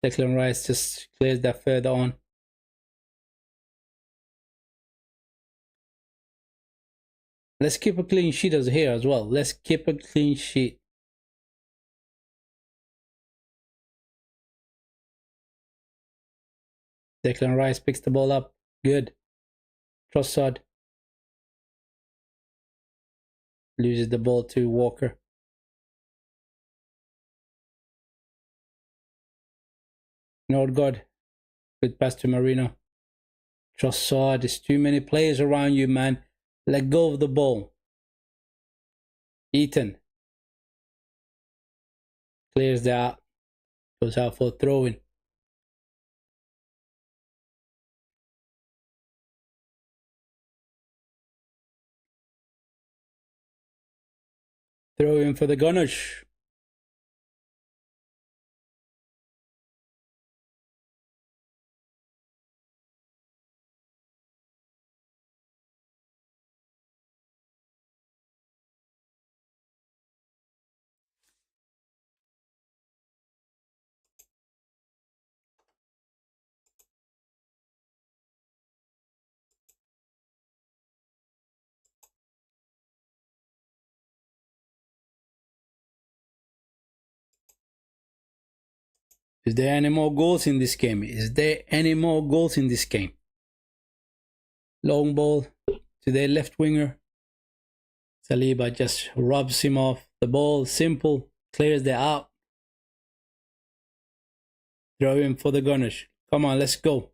Declan Rice just clears that further on. Let's keep a clean sheet as here as well. Let's keep a clean sheet. Declan Rice picks the ball up. Good. Trossard loses the ball to Walker. Nordgaard. Good pass to Marino. Trossard. There's too many players around you, man. Let go of the ball. Eaton clears that. Goes out for a throw-in. Throw-in for the Gunners. Is there any more goals in this game? Is there any more goals in this game? Long ball to their left winger. Saliba just rubs him off the ball. Simple. Clears that out. Throw him for the Gunners. Come on, let's go.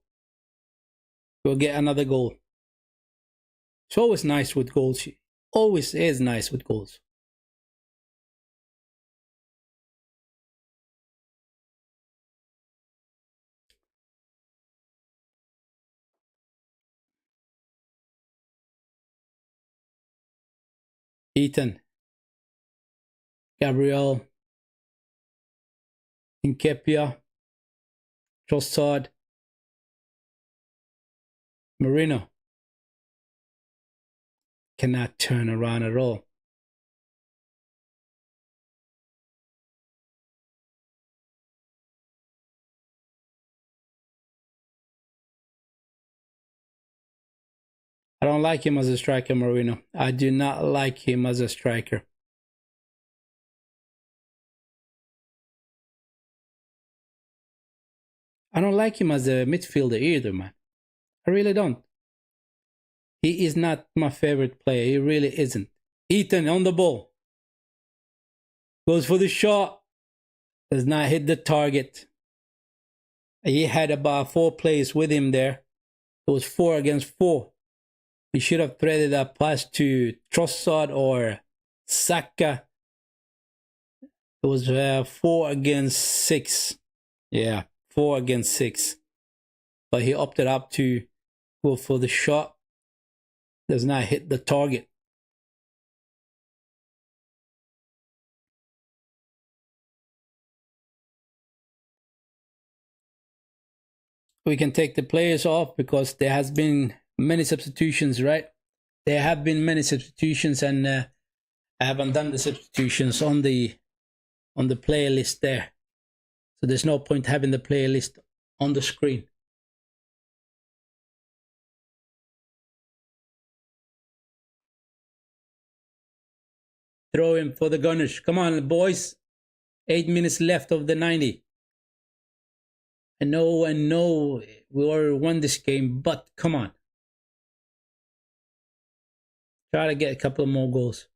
We'll get another goal. It's always nice with goals. Always is nice with goals. Ethan, Gabriel, Nketiah, Trossard, Marino. Cannot turn around at all. I don't like him as a striker, Marino. I do not like him as a striker. I don't like him as a midfielder either, man. I really don't. He is not my favorite player. He really isn't. Ethan on the ball. Goes for the shot. Does not hit the target. He had about 4 players with him there. It was 4 against 4. He should have threaded that pass to Trossard or Saka. It was 4 against 6. Yeah, 4 against 6. But he opted up to go for the shot. Does not hit the target. We can take the players off because there has been many substitutions, right? There have been many substitutions, and I haven't done the substitutions on the player list there. So there's no point having the player list on the screen. Throw him for the Gunners. Come on, boys. 8 minutes left of the 90. I know we already won this game, but come on. Try to get a couple more goals.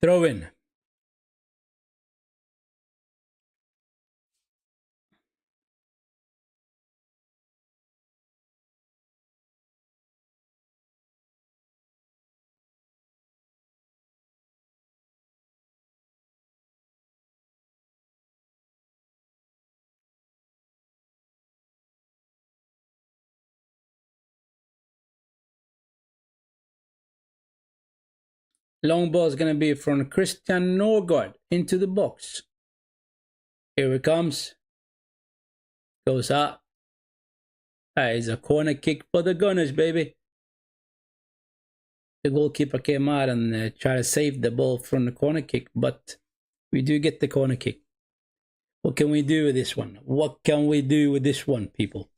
Throw in. Long ball is going to be from Christian Norgard into the box. Here it comes. Goes up. That is a corner kick for the Gunners, baby. The goalkeeper came out and tried to save the ball from the corner kick, but we do get the corner kick. What can we do with this one? What can we do with this one, people?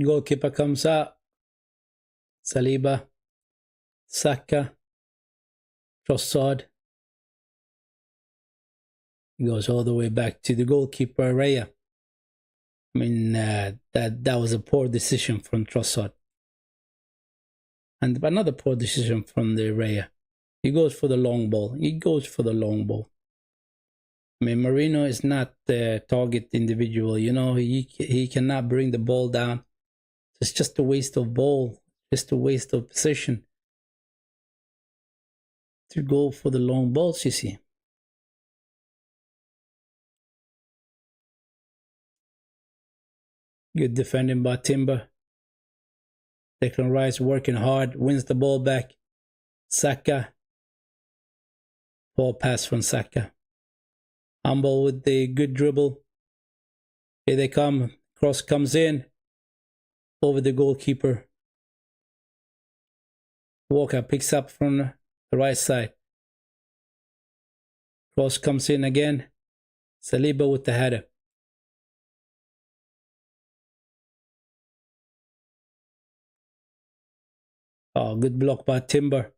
Goalkeeper comes out. Saliba. Saka. Trossard. Goes all the way back to the goalkeeper, Raya. I mean, that was a poor decision from Trossard. And another poor decision from the Raya. He goes for the long ball. He goes for the long ball. I mean, Marino is not the target individual. You know, he cannot bring the ball down. It's just a waste of ball. Just a waste of position. To go for the long balls, you see. Good defending by Timber. Declan Rice working hard. Wins the ball back. Saka. Ball pass from Saka. Humble with the good dribble. Here they come. Cross comes in. Over the goalkeeper. Walker picks up from the right side. Cross comes in again. Saliba with the header. Oh, good block by Timber.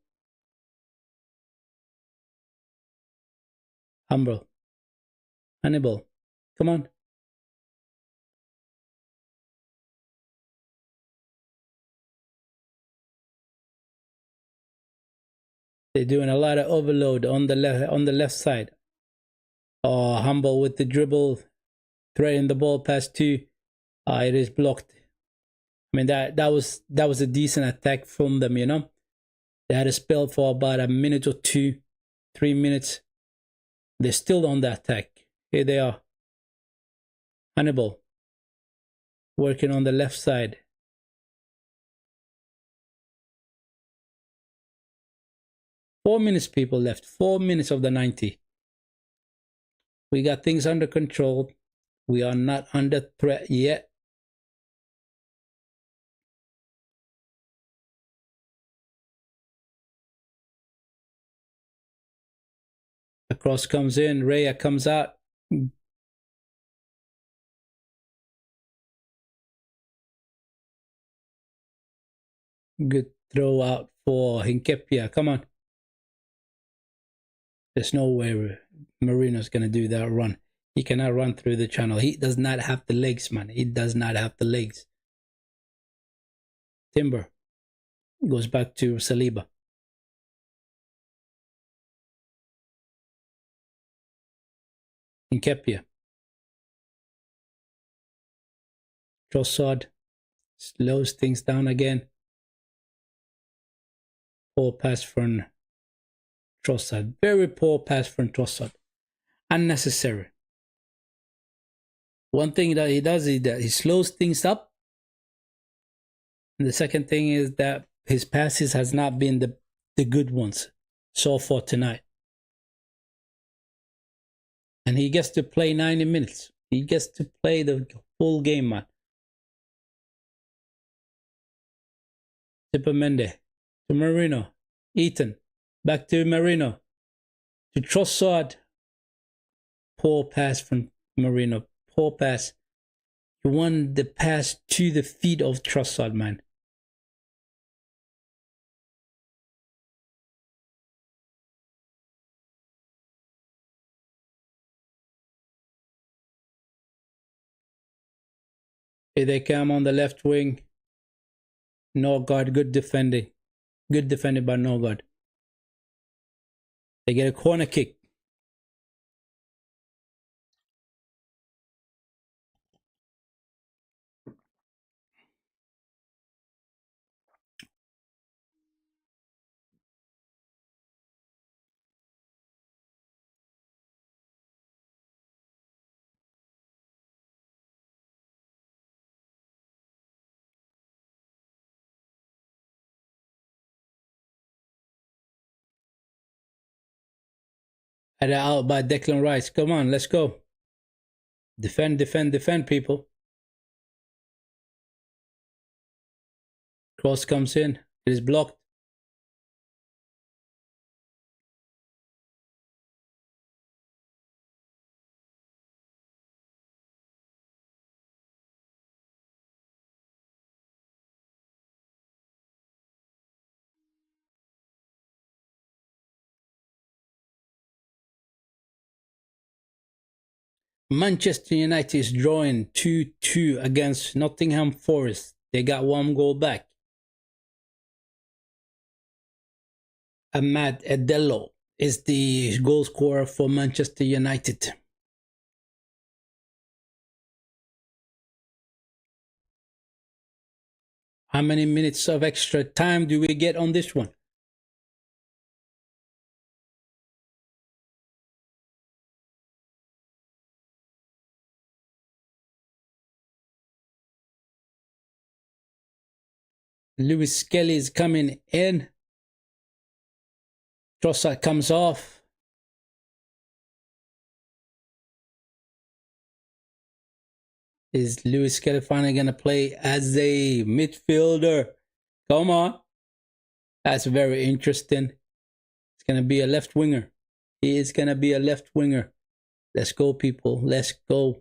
Hannibal. Come on. They're doing a lot of overload on the left side. Oh, Humble with the dribble, threading the ball past two. It is blocked. I mean, that was a decent attack from them, you know. They had a spell for about a minute or two, 3 minutes. They're still on the attack. Here they are. Hannibal working on the left side. Four minutes, people, left. 4 minutes of the 90. We got things under control. We are not under threat yet. The cross comes in. Raya comes out. Good throw out for Hinkepia. Come on. There's no way Marino's going to do that run. He cannot run through the channel. He does not have the legs, man. He does not have the legs. Timber goes back to Saliba. Hinkepia. Trossard slows things down again. Poor pass from Trossard. Very poor pass from Trossard. Unnecessary. One thing that he does is that he slows things up. And the second thing is that his passes has not been the good ones so far tonight. And he gets to play 90 minutes. He gets to play the full game, man. Supermende to Marino. Ethan. Back to Marino. To Trossard. Poor pass from Marino. Poor pass. You want the pass to the feet of Trossard, man. Here they come on the left wing. Norgard, good defending. Good defending by Norgard. They get a corner kick. Headed out by Declan Rice. Come on, let's go. Defend, defend, defend, people. Cross comes in. It is blocked. Manchester United is drawing 2-2 against Nottingham Forest. They got 1 goal back. Ahmad Edello is the goal scorer for Manchester United. How many minutes of extra time do we get on this one? Lewis Kelly is coming in. Trossard comes off. Is Lewis Kelly finally going to play as a midfielder? Come on. That's very interesting. It's going to be a left winger. He is going to be a left winger. Let's go, people. Let's go.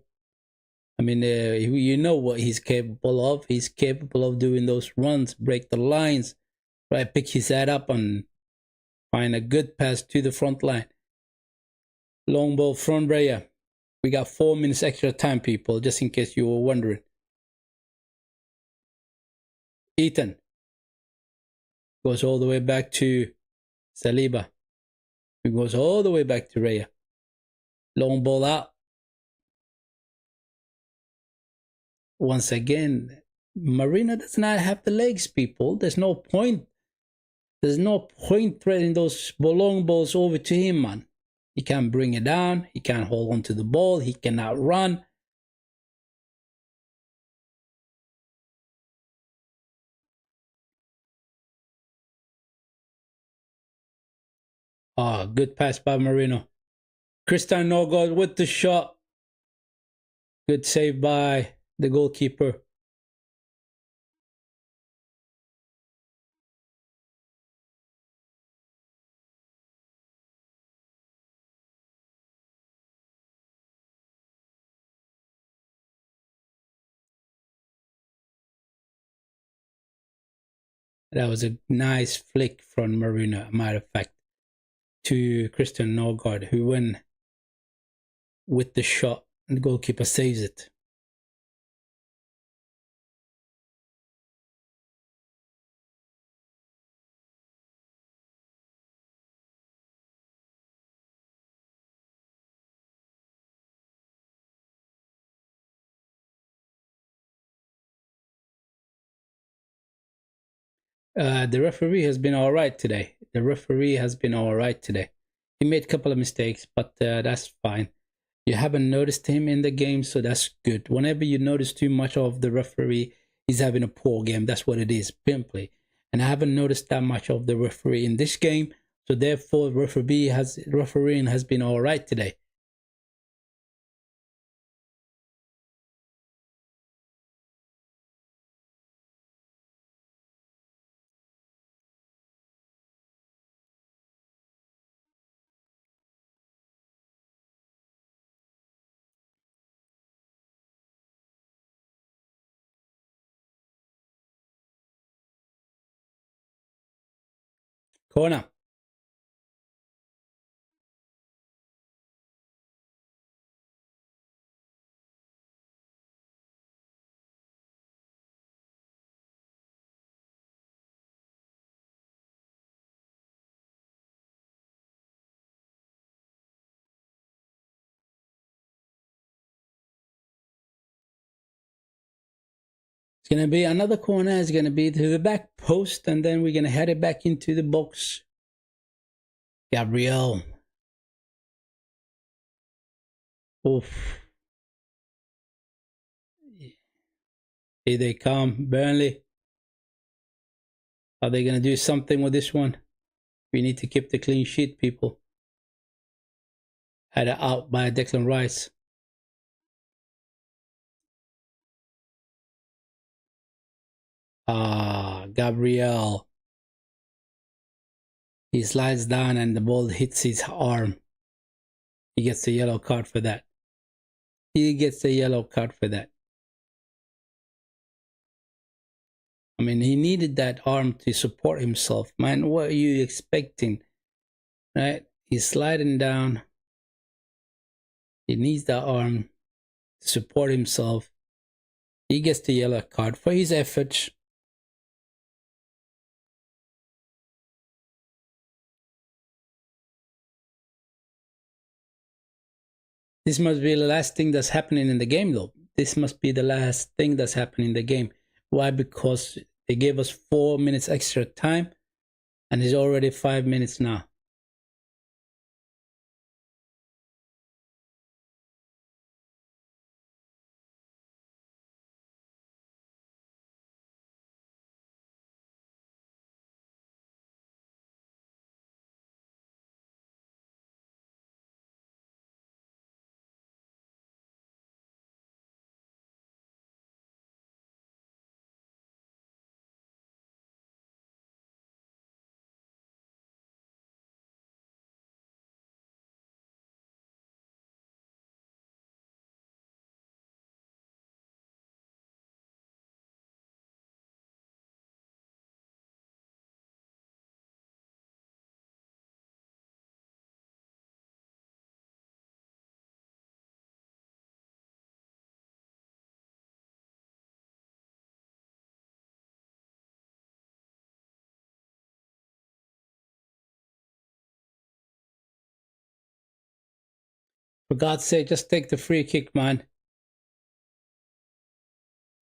I mean, you know what he's capable of. He's capable of doing those runs, break the lines, right? Pick his head up and find a good pass to the front line. Long ball from Raya. We got 4 minutes extra time, people, just in case you were wondering. Ethan goes all the way back to Saliba. He goes all the way back to Raya. Long ball out. Once again, Marino does not have the legs, people. There's no point. There's no point threading those long balls over to him, man. He can't bring it down. He can't hold on to the ball. He cannot run. Ah, good pass by Marino. Christian Norgard with the shot. Good save by the goalkeeper. That was a nice flick from Marino, matter of fact, to Christian Norgard, who went with the shot and the goalkeeper saves it. The referee has been all right today. The referee has been all right today. He made a couple of mistakes, but that's fine. You haven't noticed him in the game, so that's good. Whenever you notice too much of the referee, he's having a poor game. That's what it is, simply. And I haven't noticed that much of the referee in this game, so therefore refereeing has been all right today. Corner. It's going to be another corner. It's going to be to the back post, and then we're going to head it back into the box. Gabriel. Oof. Here they come. Burnley. Are they going to do something with this one? We need to keep the clean sheet, people. Headed out by Declan Rice. Gabriel. He slides down and the ball hits his arm. He gets a yellow card for that. He gets a yellow card for that. I mean, he needed that arm to support himself. Man, what are you expecting? Right? He's sliding down. He needs that arm to support himself. He gets the yellow card for his efforts. This must be the last thing that's happening in the game, though. This must be the last thing that's happening in the game. Why? Because they gave us 4 minutes extra time, and it's already 5 minutes now. For God's sake, just take the free kick, man.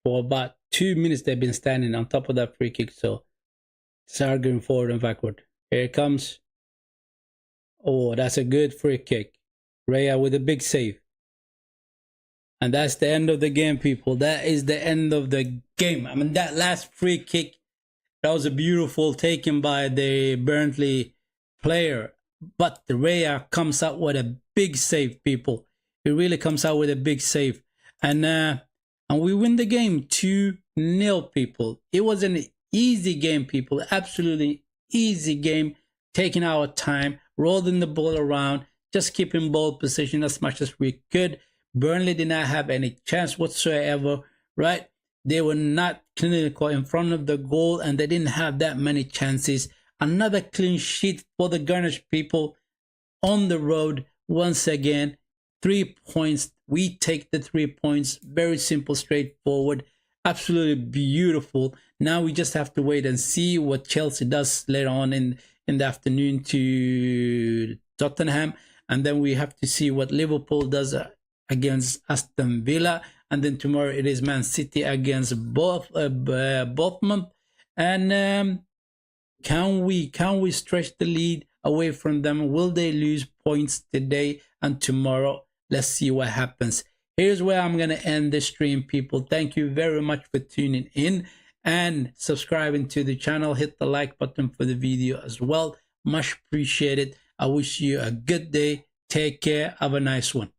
For about 2 minutes, they've been standing on top of that free kick, so it's arguing forward and backward. Here it comes. Oh, that's a good free kick. Raya with a big save. And that's the end of the game, people. That is the end of the game. I mean, that last free kick, that was a beautiful taken by the Burnley player. But the Raya comes out with a big save, people. He really comes out with a big save. And we win the game 2-0, people. It was an easy game, people. Absolutely easy game. Taking our time, rolling the ball around, just keeping ball position as much as we could. Burnley did not have any chance whatsoever, right? They were not clinical in front of the goal, and they didn't have that many chances. Another clean sheet for the Gunners, people. On the road, once again, 3 points. We take the 3 points. Very simple, straightforward. Absolutely beautiful. Now we just have to wait and see what Chelsea does later on in the afternoon to Tottenham. And then we have to see what Liverpool does against Aston Villa. And then tomorrow it is Man City against Bournemouth. And can we stretch the lead away from them? Will they lose points today and tomorrow? Let's see what happens. Here's where I'm going to end the stream, people. Thank you very much for tuning in and subscribing to the channel. Hit the like button for the video as well. Much appreciated. I wish you a good day. Take care. Have a nice one.